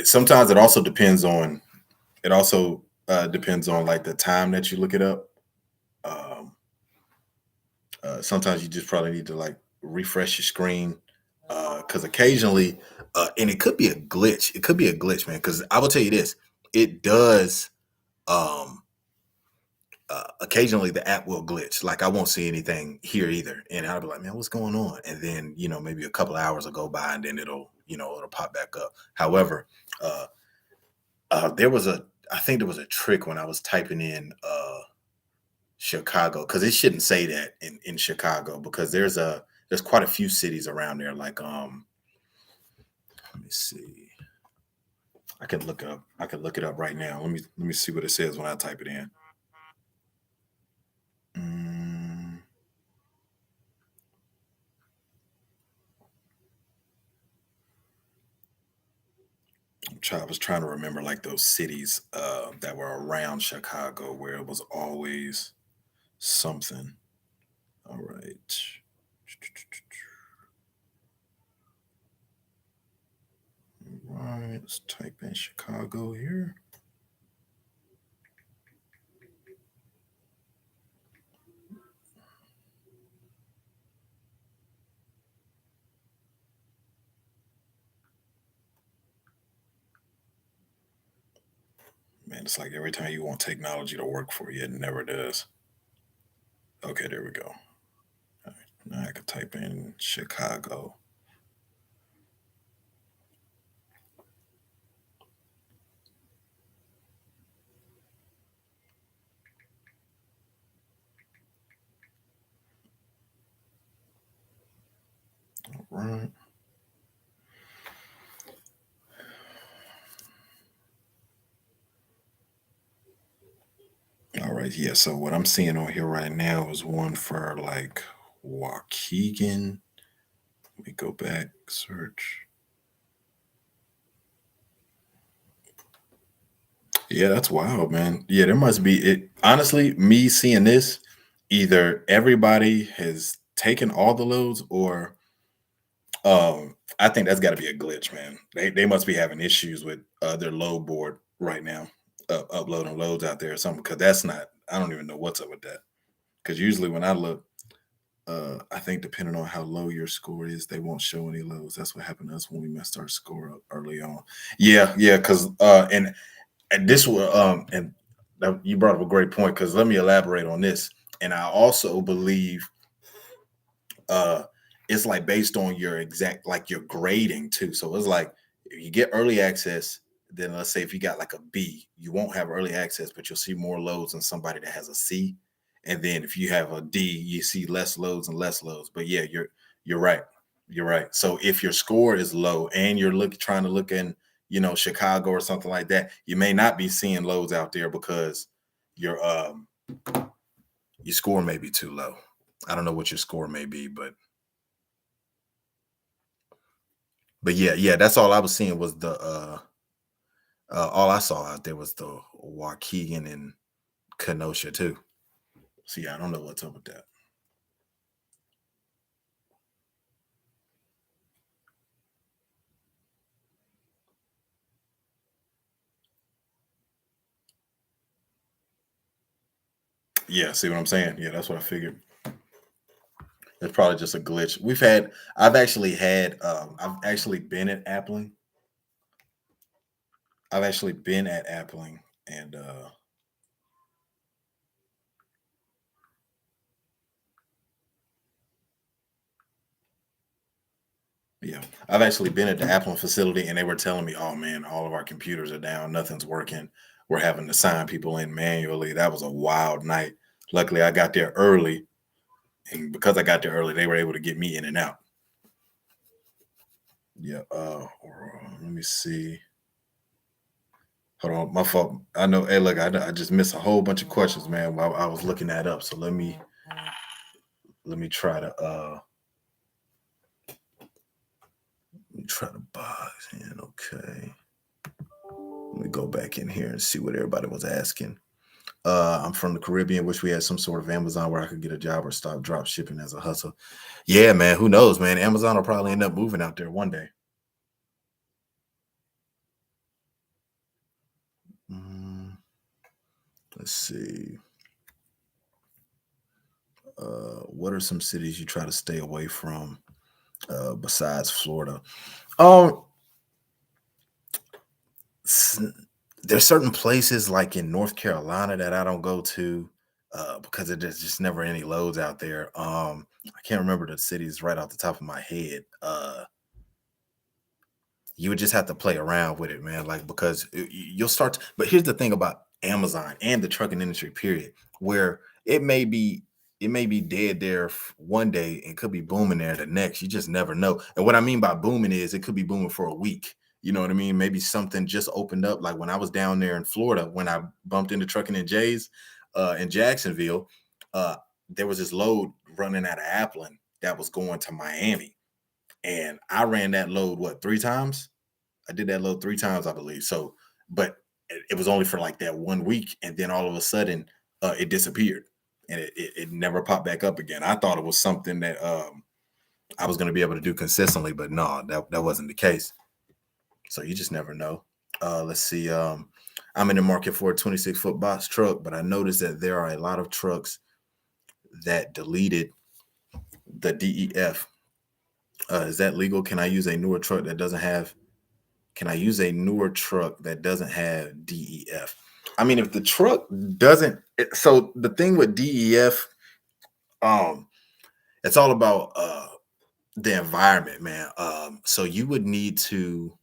Sometimes it also depends on. It also depends on like the time that you look it up. Um, Sometimes you just probably need to like refresh your screen because occasionally, and it could be a glitch. It could be a glitch, man. Because I will tell you this, it does. Um, Occasionally, the app will glitch. Like I won't see anything here either, and I'll be like, "Man, what's going on?" And then maybe a couple of hours will go by, and then it'll pop back up. However, uh, I think there was a trick when I was typing in Chicago, because it shouldn't say that in Chicago, because there's quite a few cities around there. Like let me see. I can look it up right now. Let me see what it says when I type it in. Mm, I was trying to remember like those cities that were around Chicago where it was always something. All right. All right, let's type in Chicago here. Man, it's like every time you want technology to work for you, it never does. Okay, there we go. All right, now I can type in Chicago. All right. All right, yeah. So what I'm seeing on here right now is one for like Waukegan. Let me go back, search. Yeah, that's wild, man. Yeah, there must be it. Honestly, me seeing this, either everybody has taken all the loads, or I think that's got to be a glitch, man. They must be having issues with their load board right now, uploading loads out there or something. Because that's not. I don't even know what's up with that. Because usually when I look, I think depending on how low your score is, they won't show any lows. That's what happened to us when we messed our score up early on. Yeah, yeah, because and this will and you brought up a great point because let me elaborate on this. And I also believe uh it's like based on your exact like your grading too. So it's like if you get early access, then let's say if you got like a B, you won't have early access, but you'll see more loads than somebody that has a C. And then if you have a D, you see less loads and less loads. But yeah, you're right. You're right. So if your score is low and you're trying to look in, Chicago or something like that, you may not be seeing loads out there because your your score may be too low. I don't know what your score may be, but yeah, yeah, that's all I was seeing was the all I saw out there was the Waukegan and Kenosha too. So yeah, I don't know what's up with that. Yeah, see what I'm saying? Yeah, that's what I figured. It's probably just a glitch. I've actually been at Appling. I've actually been at Appling and yeah, I've actually been at the Appling facility and they were telling me, oh man, all of our computers are down, nothing's working. We're having to sign people in manually. That was a wild night. Luckily, I got there early, and because I got there early, they were able to get me in and out. Yeah. Let me see. Hold on, my fault. I know. Hey, look, I just missed a whole bunch of questions, man, while I was looking that up. So let me try to box in. Okay. Let me go back in here and see what everybody was asking. I'm from the Caribbean. Wish we had some sort of Amazon where I could get a job or stop drop shipping as a hustle. Yeah, man. Who knows, man? Amazon will probably end up moving out there one day. Mm, let's see. What are some cities you try to stay away from besides Florida? Um, s- there's certain places like in North Carolina that I don't go to because there's just never any loads out there. I can't remember the cities right off the top of my head. You would just have to play around with it, man. Like because you'll start. But here's the thing about Amazon and the trucking industry, period, where it may be dead there one day and could be booming there the next. You just never know. And what I mean by booming is it could be booming for a week. You know what I mean? Maybe something just opened up. Like when I was down there in Florida, when I bumped into trucking in Jay's in Jacksonville, uh, there was this load running out of Appling that was going to Miami, and I ran that load what 3 times. I did that load 3 times, I believe. So, but it was only for like that one week, and then all of a sudden, it disappeared, and it never popped back up again. I thought it was something that I was going to be able to do consistently, but no, that wasn't the case. So you just never know. Let's see. I'm in the market for a 26-foot box truck, but I noticed that there are a lot of trucks that deleted the DEF. Is that legal? Can I use a newer truck that doesn't have Can I use a newer truck that doesn't have DEF? I mean, if the truck doesn't, so the thing with DEF, um, it's all about the environment, man. So you would need to,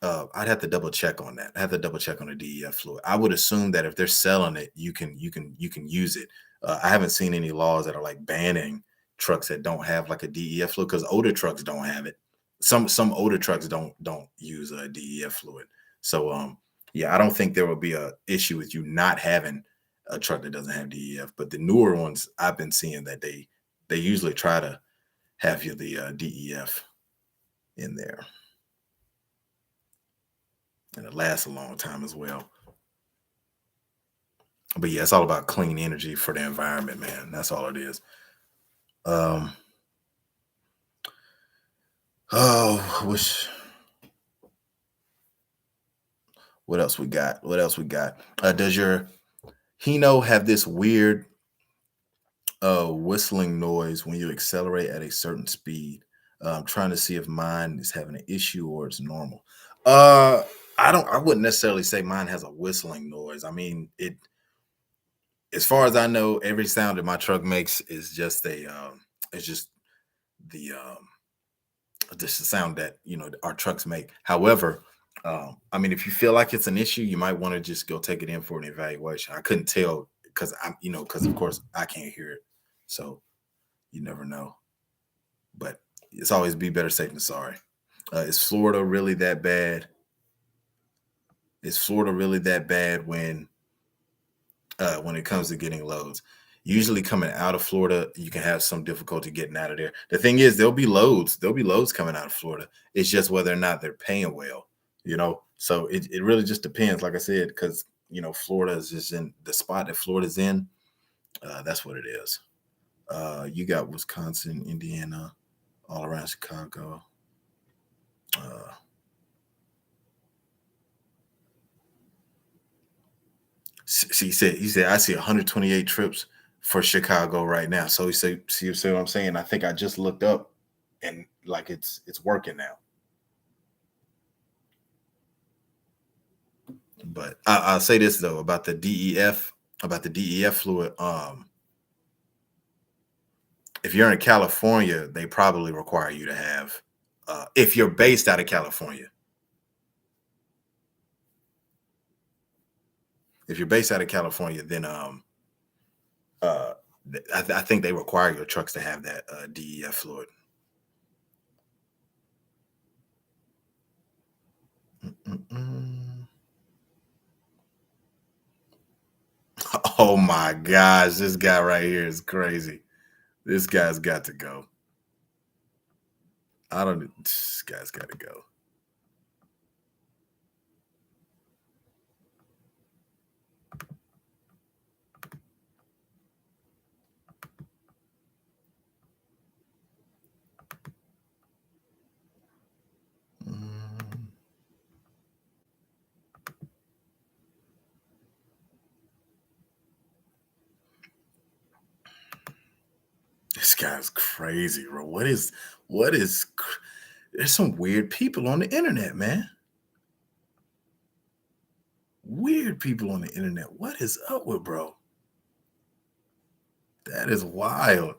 I'd have to double check on that. I have to double check on the DEF fluid. I would assume that if they're selling it, you can use it. I haven't seen any laws that are like banning trucks that don't have like a DEF fluid because older trucks don't have it. Some older trucks don't use a DEF fluid. So yeah, I don't think there will be a issue with you not having a truck that doesn't have DEF. But the newer ones, I've been seeing that they usually try to have you the DEF in there, and it lasts a long time as well. But yeah, it's all about clean energy for the environment, man. That's all it is. Um, oh, wish what else we got? What else we got? Does your Hino have this weird Whistling noise when you accelerate at a certain speed. I'm trying to see if mine is having an issue or it's normal. Uh, I wouldn't necessarily say mine has a whistling noise. I mean, as far as I know, every sound that my truck makes is just it's just the just the sound that our trucks make. However, I mean, if you feel like it's an issue, you might want to just go take it in for an evaluation. I couldn't tell because because of course I can't hear it, so you never know. But it's always be better safe than sorry. Is Florida really that bad? Is Florida really that bad when it comes to getting loads? Usually coming out of Florida, you can have some difficulty getting out of there. The thing is, there'll be loads coming out of Florida. It's just whether or not they're paying well, So it really just depends, like I said, because Florida is just in the spot that Florida's in. That's what it is. You got Wisconsin, Indiana, all around Chicago. Uh, he said I see 128 trips for Chicago right now. So he said, see what I'm saying? I think I just looked up and like it's working now. But I'll say this though about the DEF fluid. If you're in California, they probably require you to have if you're based out of California. If you're based out of California, then uh I think they require your trucks to have that DEF fluid. Mm-mm-mm. Oh my gosh, this guy right here is crazy. This guy's got to go. I don't. This guy's got to go. Mm, this guy's crazy, bro. What is? There's some weird people on the internet, man. Weird people on the internet. What is up with bro? That is wild.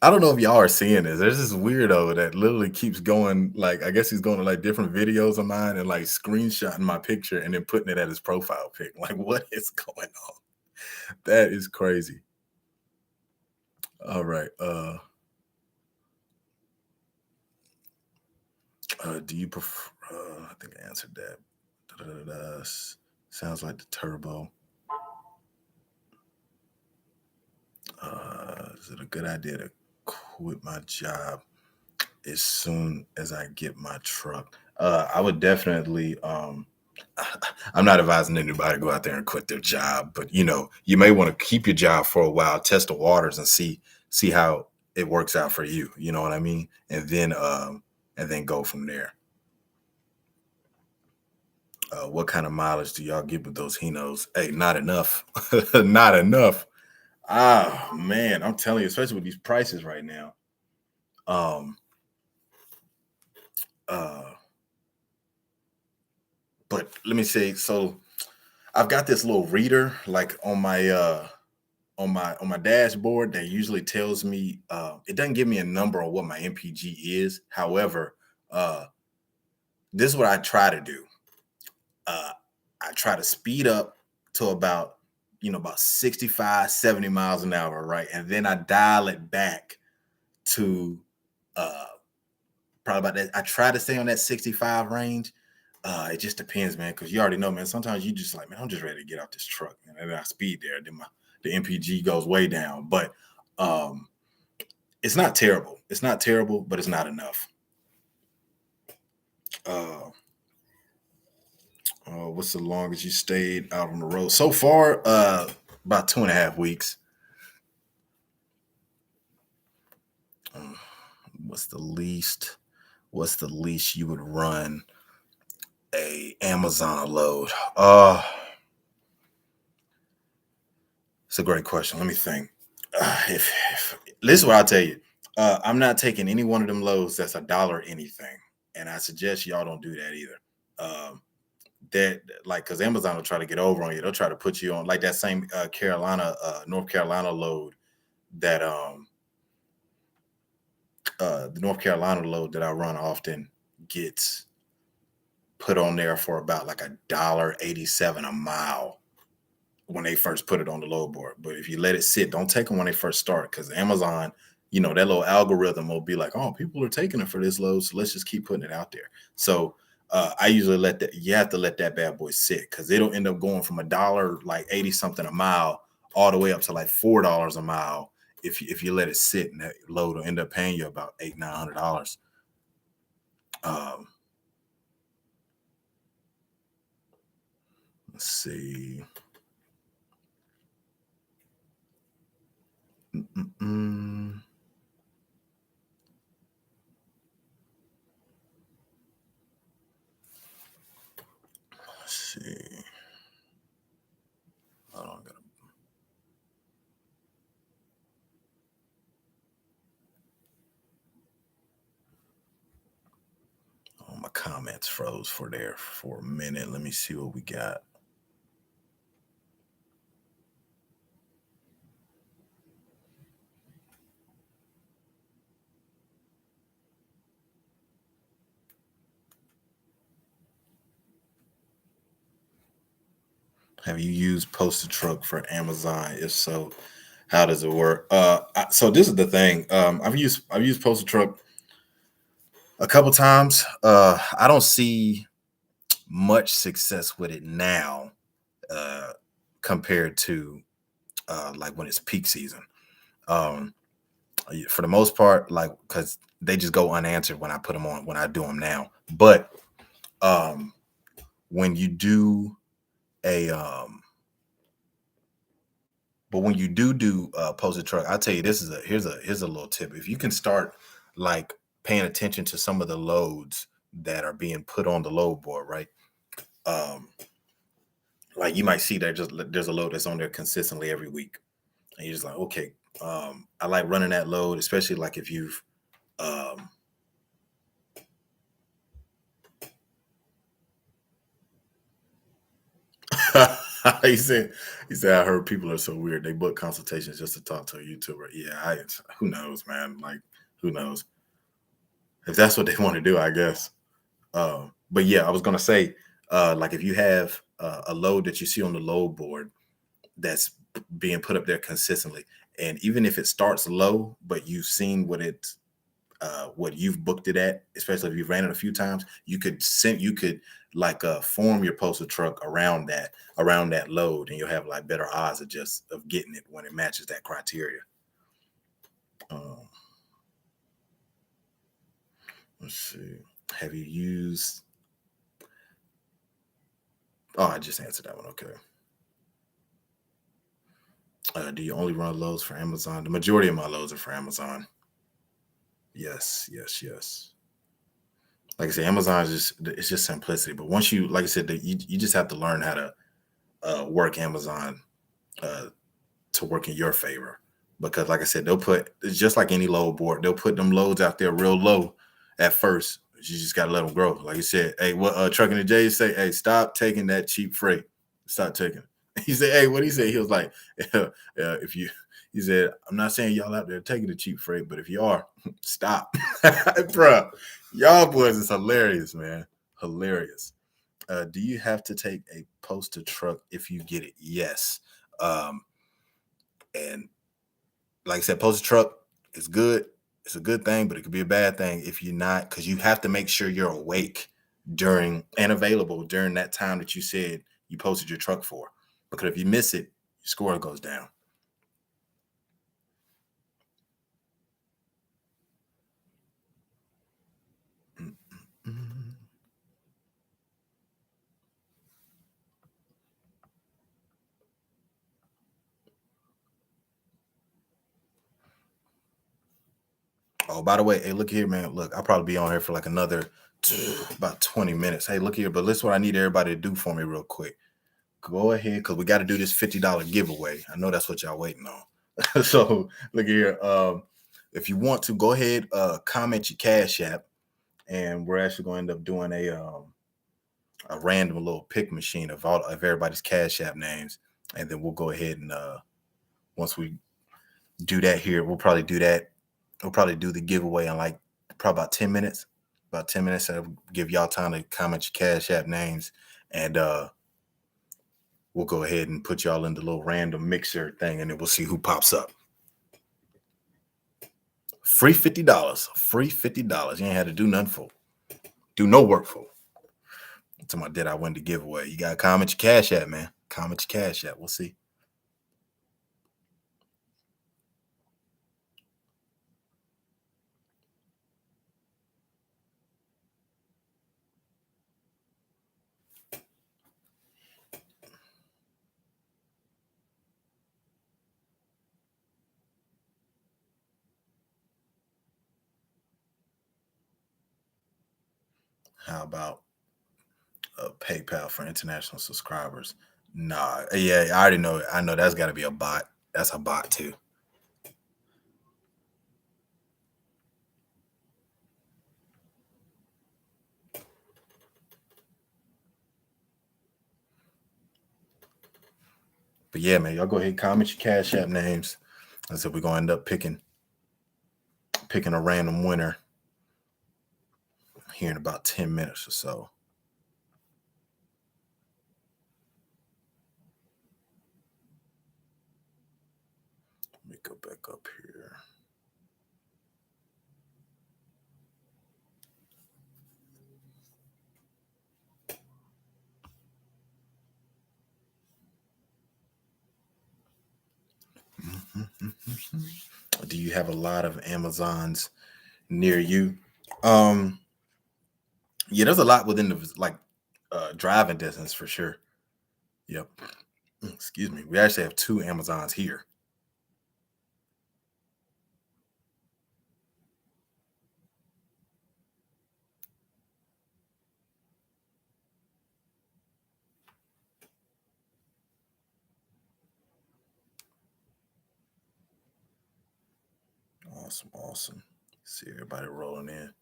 I don't know if y'all are seeing this. There's this weirdo that literally keeps going, like, I guess he's going to like different videos of mine and like screenshotting my picture and then putting it at his profile pic. Like, what is going on? That is crazy. All right. Do you prefer? I think I answered that. Da-da-da-da. Sounds like the turbo. Is it a good idea to quit my job as soon as I get my truck? I would definitely. I'm not advising anybody to go out there and quit their job, but you may want to keep your job for a while, test the waters, and see how it works out for you. You know what I mean? And then go from there. What kind of mileage do y'all get with those Hinos? Hey, not enough. Not enough. Ah, man, I'm telling you, especially with these prices right now. Um, uh, but let me say, so I've got this little reader like on my dashboard that usually tells me it doesn't give me a number on what my MPG is. However, uh, this is what I try to do. Uh, I try to speed up to about 65, 70 miles an hour, right? And then I dial it back to uh probably about that. I try to stay on that 65 range. It just depends, man, because you already know, man. Sometimes you just like, man, I'm just ready to get out this truck, man. And then I speed there, then the MPG goes way down. But um it's not terrible. It's not terrible, but it's not enough. Uh what's the longest you stayed out on the road so far? About 2.5 weeks. Um, what's the least? What's the least you would run a Amazon load? It's a great question. Let me think. if this is what I'll tell you. I'm not taking any one of them loads that's a dollar anything, and I suggest y'all don't do that either. That like because Amazon will try to get over on you. They'll try to put you on like that same North Carolina load that the North Carolina load that I run often gets put on there for about like $1.87 a mile when they first put it on the load board. But if you let it sit, don't take them when they first start because Amazon, that little algorithm will be like, oh, people are taking it for this load, so let's just keep putting it out there. So I usually you have to let that bad boy sit because it'll end up going from a dollar like 80 something a mile all the way up to like $4 a mile if you let it sit, and that load will end up paying you about $800-900. Let's see. Mm-mm-mm. Let's see. I don't got. Oh, my comments froze for a minute. Let me see what we got. Have you used Postal Truck for Amazon? If so, how does it work? So this is the thing. I've used Postal Truck a couple times. I don't see much success with it now uh, compared to like when it's peak season. Um, for the most part, like because they just go unanswered when I put them on when I do them now. But um, when you do a but when you do Postal Truck, I'll tell you this is a here's a little tip. If you can start like paying attention to some of the loads that are being put on the load board, right? Um, like you might see that just there's a load that's on there consistently every week, and you're just like, okay, I like running that load, especially like if you've um, he said I heard people are so weird. They book consultations just to talk to a YouTuber. Yeah, who knows, man? Like who knows if that's what they want to do, I guess. But yeah, I was gonna say, like if you have a load that you see on the load board that's being put up there consistently, and even if it starts low, but you've seen what you've booked it at, especially if you've ran it a few times, you could like form your postal truck around that load, and you'll have like better odds of getting it when it matches that criteria. Um, let's see. Have you used? Oh, I just answered that one. Okay. Do you only run loads for Amazon? The majority of my loads are for Amazon. Yes, yes, yes. Like I said, Amazon is it's just simplicity. But once you, like I said, you just have to learn how to work Amazon uh, to work in your favor. Because, like I said, it's just like any load board. They'll put them loads out there real low at first. You just gotta let them grow. Like you said, hey, what Trucking the J say? Hey, stop taking that cheap freight. Stop taking it. He said, hey, what he said? He was like, if you, he said, I'm not saying y'all out there taking the cheap freight, but if you are, stop, bro. Y'all boys is hilarious, man. Hilarious. Do you have to take a postal truck if you get it? Yes. Um, and like I said, postal truck is good. It's a good thing, but it could be a bad thing if you're not, because you have to make sure you're awake during and available during that time that you said you posted your truck for. Because if you miss it, your score goes down. Mm, mm, mm. Oh, by the way, hey, look here, man. Look, I'll probably be on here for like another about 20 minutes. Hey, look here, but this is what I need everybody to do for me real quick. Go ahead, because we got to do this $50 giveaway. I know that's what y'all waiting on. So look here. If you want to go ahead, comment your Cash App, and we're actually going to end up doing a random little pick machine of everybody's Cash App names, and then we'll go ahead and once we do that here, we'll probably do that. We'll probably do the giveaway in like probably about 10 minutes. About 10 minutes, I'll give y'all time to comment your Cash App names, and we'll go ahead and put y'all in the little random mixer thing, and then we'll see who pops up. Free $50. Free $50. You ain't had to do nothing for. Do no work for. To my did I win the giveaway? You gotta comment your Cash App, man. Comment your Cash App. We'll see. How about PayPal for international subscribers? Nah, yeah, I already know. I know that's got to be a bot. That's a bot too. But yeah, man, y'all go ahead and comment your Cash App names. I said we're gonna end up picking a random winner here in about 10 minutes or so. Let me go back up here. Do you have a lot of Amazons near you? Yeah, there's a lot within the like driving distance for sure. Yep. Excuse me. We actually have 2 Amazons here. Awesome, awesome. See everybody rolling in.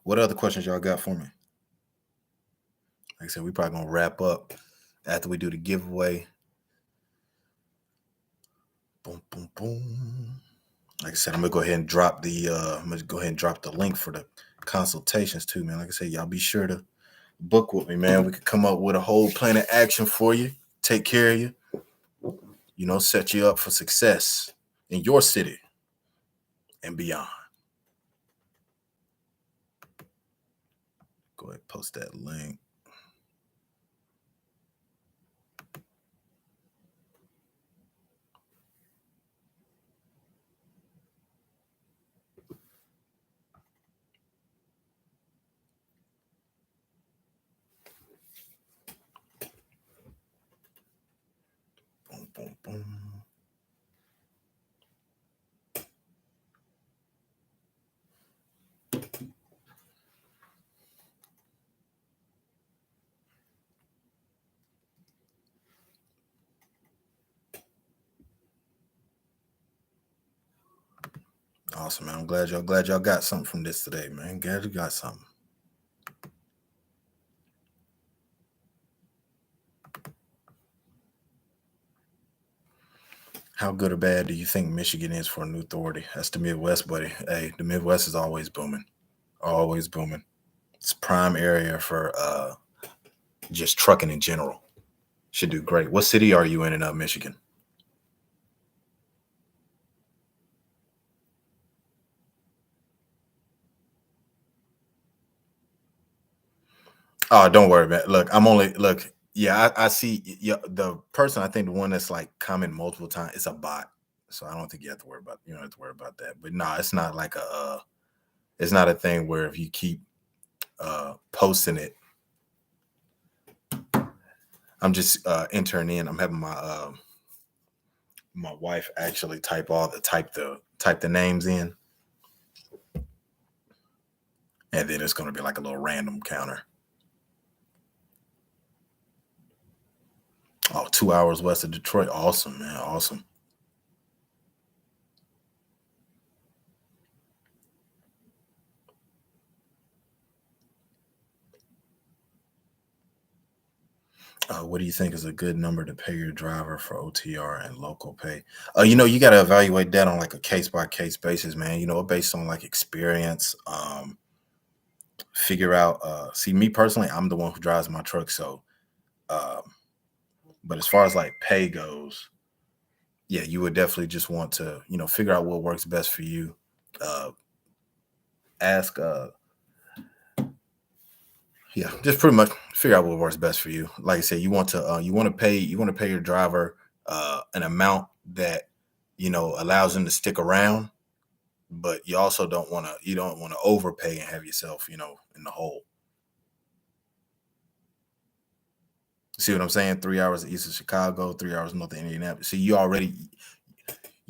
What other questions y'all got for me? Like I said, we probably gonna wrap up after we do the giveaway. Boom, boom, boom. Like I said, I'm gonna go ahead and drop the link for the consultations too, man. Like I said, y'all be sure to book with me, man. We could come up with a whole plan of action for you, take care of you, set you up for success in your city and beyond. Go ahead and post that link. Boom, boom, boom. Awesome, man. I'm glad y'all got something from this today, man. Glad you got something. How good or bad do you think Michigan is for a new authority? That's the Midwest, buddy. Hey, the Midwest is always booming. Always booming. It's a prime area for just trucking in general. Should do great. What city are you in Michigan? Oh, don't worry, man. Look, yeah, I see. Yeah, the person, I think the one that's like comment multiple times, it's a bot. So I don't think you don't have to worry about that. But no, it's not like it's not a thing where if you keep posting it, I'm just entering in. I'm having my wife actually type the names in, and then it's going to be like a little random counter. Oh, 2 hours west of Detroit. Awesome, man. Awesome. What do you think is a good number to pay your driver for OTR and local pay? You got to evaluate that on like a case by case basis, man. Based on like experience. Figure out. See, me personally, I'm the one who drives my truck, so. Um, but as far as like pay goes, yeah, you would definitely just want to, figure out what works best for you. Uh, ask. Yeah, just pretty much figure out what works best for you. Like I said, you want to pay your driver an amount that allows them to stick around, but you don't want to overpay and have yourself in the hole. See what I'm saying? 3 hours east of Chicago, 3 hours north of Indianapolis. See, you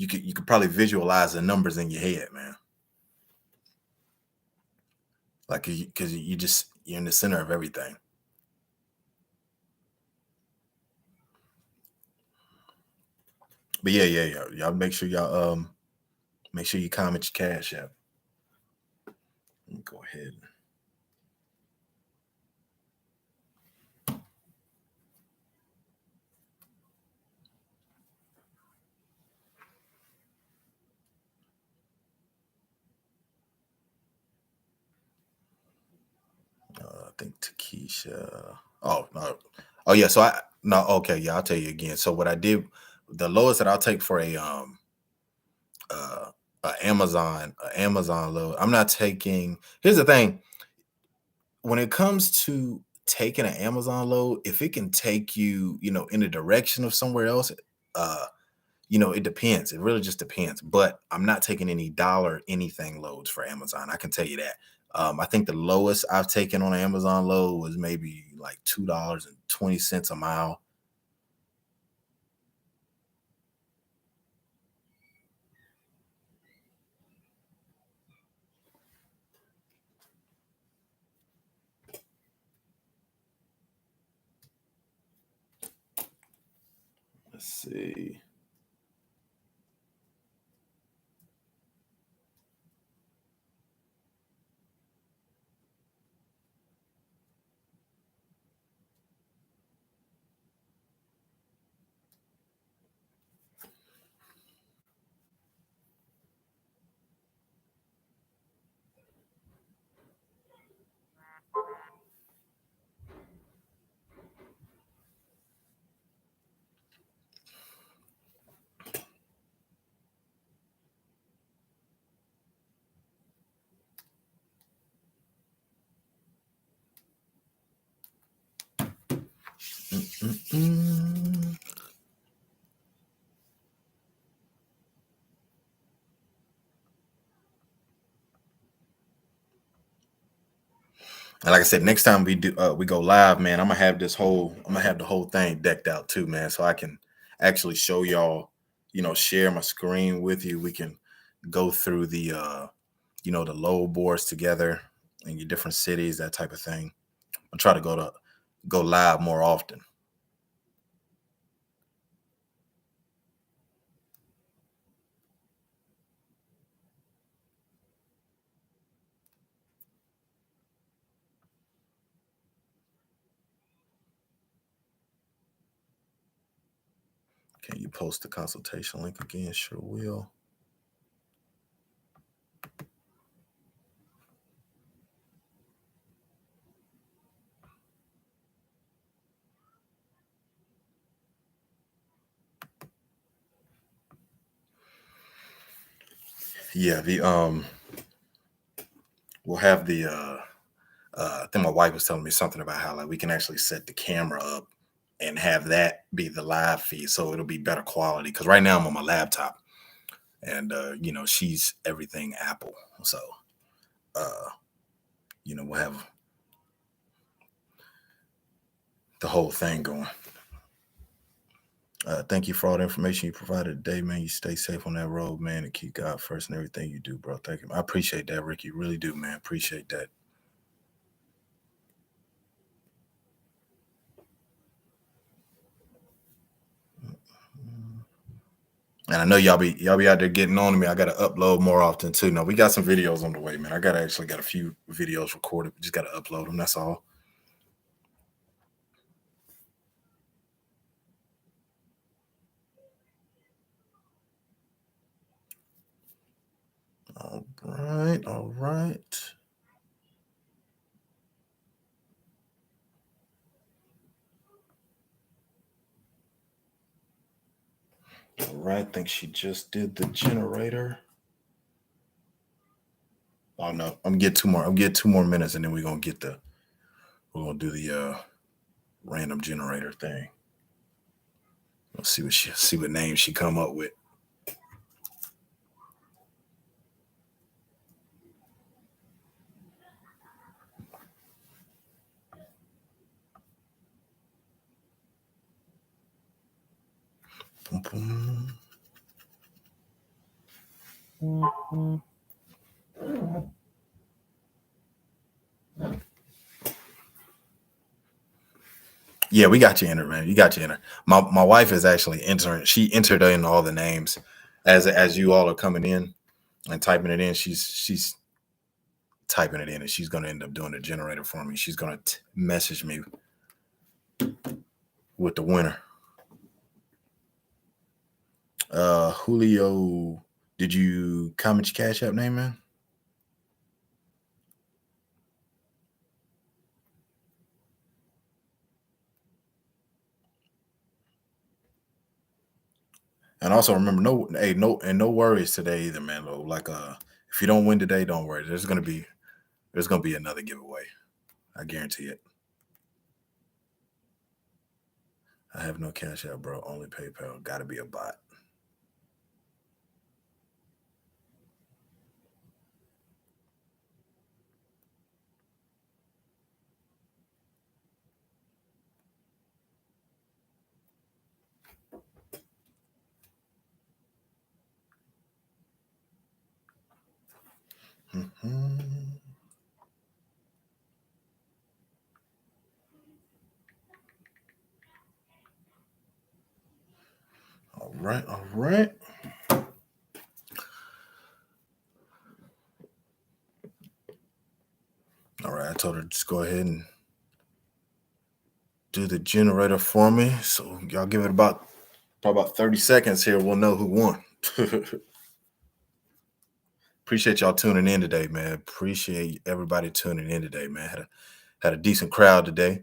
could probably visualize the numbers in your head, man. Like because you're in the center of everything. But yeah, yeah, yeah. Y'all make sure you comment your cash app. Let me go ahead. I think Takesha. Oh no. Oh yeah. So I no. Okay. Yeah. I'll tell you again. So what I did, the lowest that I'll take for uh a Amazon load. I'm not taking. Here's the thing. When it comes to taking an Amazon load, if it can take you, in the direction of somewhere else, uh, it depends. It really just depends. But I'm not taking any dollar anything loads for Amazon. I can tell you that. I think the lowest I've taken on an Amazon load was maybe like $2.20 a mile. Let's see. Mm-mm-mm. And like I said, next time we go live, man, I'm gonna have the whole thing decked out too, man, so I can actually show y'all, share my screen with you. We can go through the load boards together in your different cities, that type of thing. I'll try to go live more often. Can you post the consultation link again? Sure will. Yeah, we'll have I think my wife was telling me something about how like we can actually set the camera up and have that be the live feed, so it'll be better quality. Because right now I'm on my laptop, and she's everything Apple, so uh, we'll have the whole thing going. Thank you for all the information you provided today, man. You stay safe on that road, man, and keep God first in everything you do, bro. Thank you. I appreciate that, Ricky. Really do, man. Appreciate that. And I know y'all be out there getting on to me. I gotta upload more often too. No, we got some videos on the way, man. I got a few videos recorded. We just gotta upload them. That's all. right. All right. All right. I think she just did the generator. Oh no, I'm get 2 more. I'm get 2 more minutes, and then we're gonna do the random generator thing. Let's see what name she come up with. Boom, boom. Yeah, we got you in her, man. You got you in her. My wife is actually entering. She entered in all the names as you all are coming in and typing it in. She's typing it in, and she's going to end up doing the generator for me. She's going to message me with the winner. Julio, did you comment your Cash App name, man? And also remember, no worries today either, man. Though, like, if you don't win today, don't worry. There's gonna be another giveaway. I guarantee it. I have no Cash App, bro. Only PayPal. Got to be a bot. Mm-hmm. All right, all right. All right, I told her just go ahead and do the generator for me. So y'all give it probably about 30 seconds here. We'll know who won. Appreciate y'all tuning in today, man. Appreciate everybody tuning in today, man. Had a decent crowd today.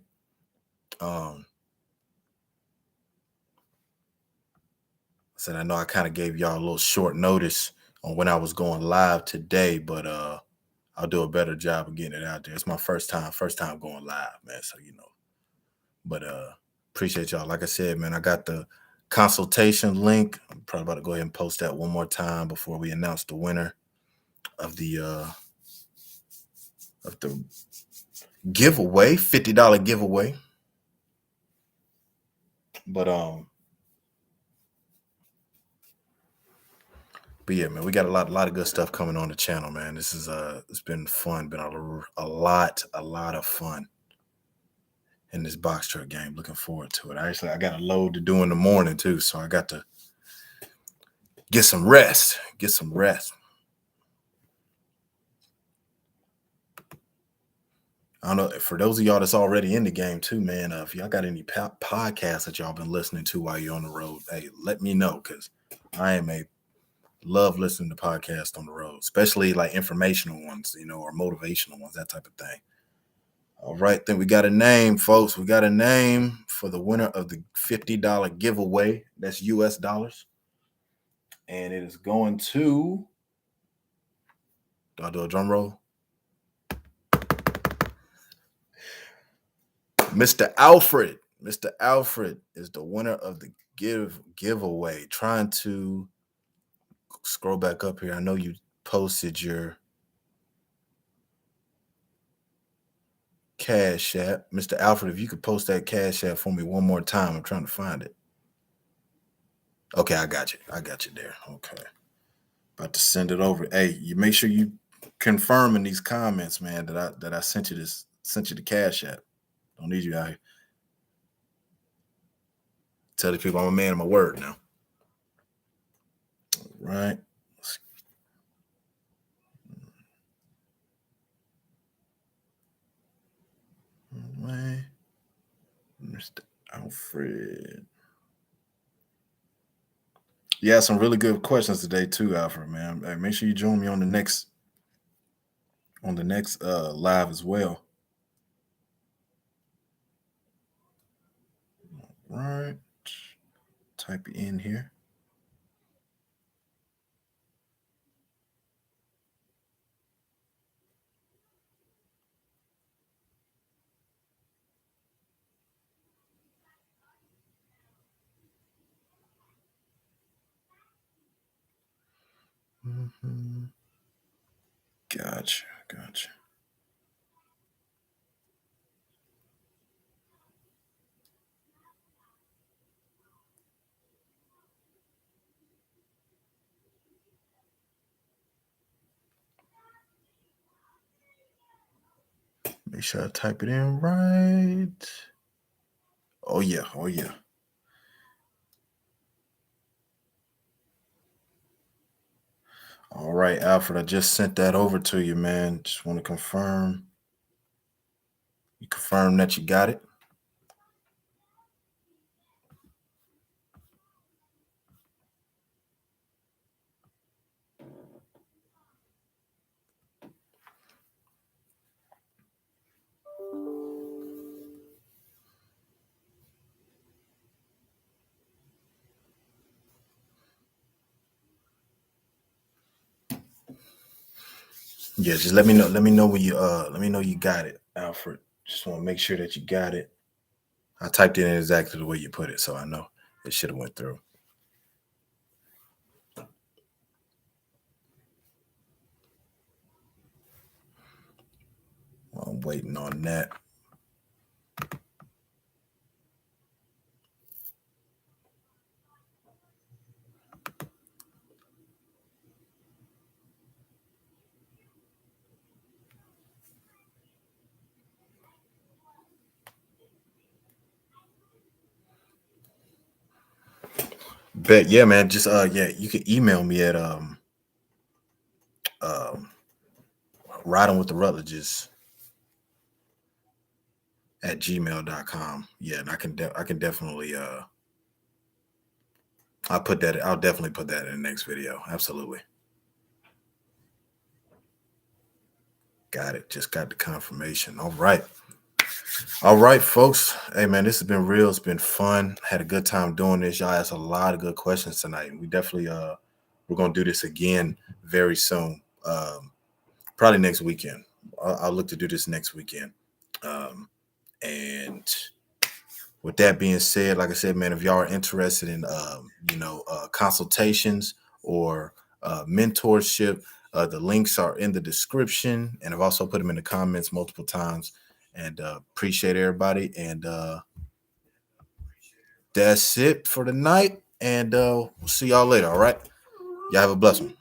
Said I know I kind of gave y'all a little short notice on when I was going live today, but I'll do a better job of getting it out there. It's my first time going live, man. So but appreciate y'all. Like I said, man, I got the consultation link. I'm probably about to go ahead and post that one more time before we announce the winner of the giveaway, $50 giveaway. But yeah, man, we got a lot of good stuff coming on the channel, man. This is it's been fun, been a lot of fun in this box truck game. Looking forward to it. I got a load to do in the morning too, so I got to get some rest. I don't know, for those of y'all that's already in the game too, man. If y'all got any podcasts that y'all been listening to while you're on the road, hey, let me know, because I love listening to podcasts on the road, especially like informational ones, or motivational ones, that type of thing. All right, then we got a name, folks. We got a name for the winner of the $50 giveaway. That's US dollars. And it is going to, do I do a drum roll? Mr. Alfred. Mr. Alfred is the winner of the giveaway. Trying to scroll back up here. I know you posted your Cash App. Mr. Alfred, if you could post that Cash App for me one more time. I'm trying to find it. Okay, I got you. There. Okay. About to send it over. Hey, you make sure you confirm in these comments, man, that I sent you the Cash App. Don't need you out here. Tell the people I'm a man of my word now. All right. All right. Mr. Alfred. Yeah, some really good questions today too, Alfred, man. Hey, make sure you join me on the next on the next live as well. Right. Type it in here. Mm-hmm. Gotcha. Make sure I type it in right. Oh yeah. All right, Alfred, I just sent that over to you, man. Just want to confirm. You confirm that you got it? Yeah, just let me know. Let me know when you got it, Alfred. Just want to make sure that you got it. I typed it in exactly the way you put it, so I know it should have went through. Well, I'm waiting on that. Bet, yeah, man. Just you can email me at riding with the Rutledges at gmail.com. Yeah, and I can definitely I'll definitely put that in the next video. Absolutely. Got it. Just got the confirmation. All right. All right, folks. Hey man, this has been real. It's been fun. Had a good time doing this. Y'all asked a lot of good questions tonight. We definitely we're gonna do this again very soon. Probably next weekend. I'll look to do this next weekend. And with that being said, like I said, man, if y'all are interested in consultations or mentorship, the links are in the description, and I've also put them in the comments multiple times. And appreciate everybody. And that's it for tonight. And we'll see y'all later. All right. Y'all have a blessed one.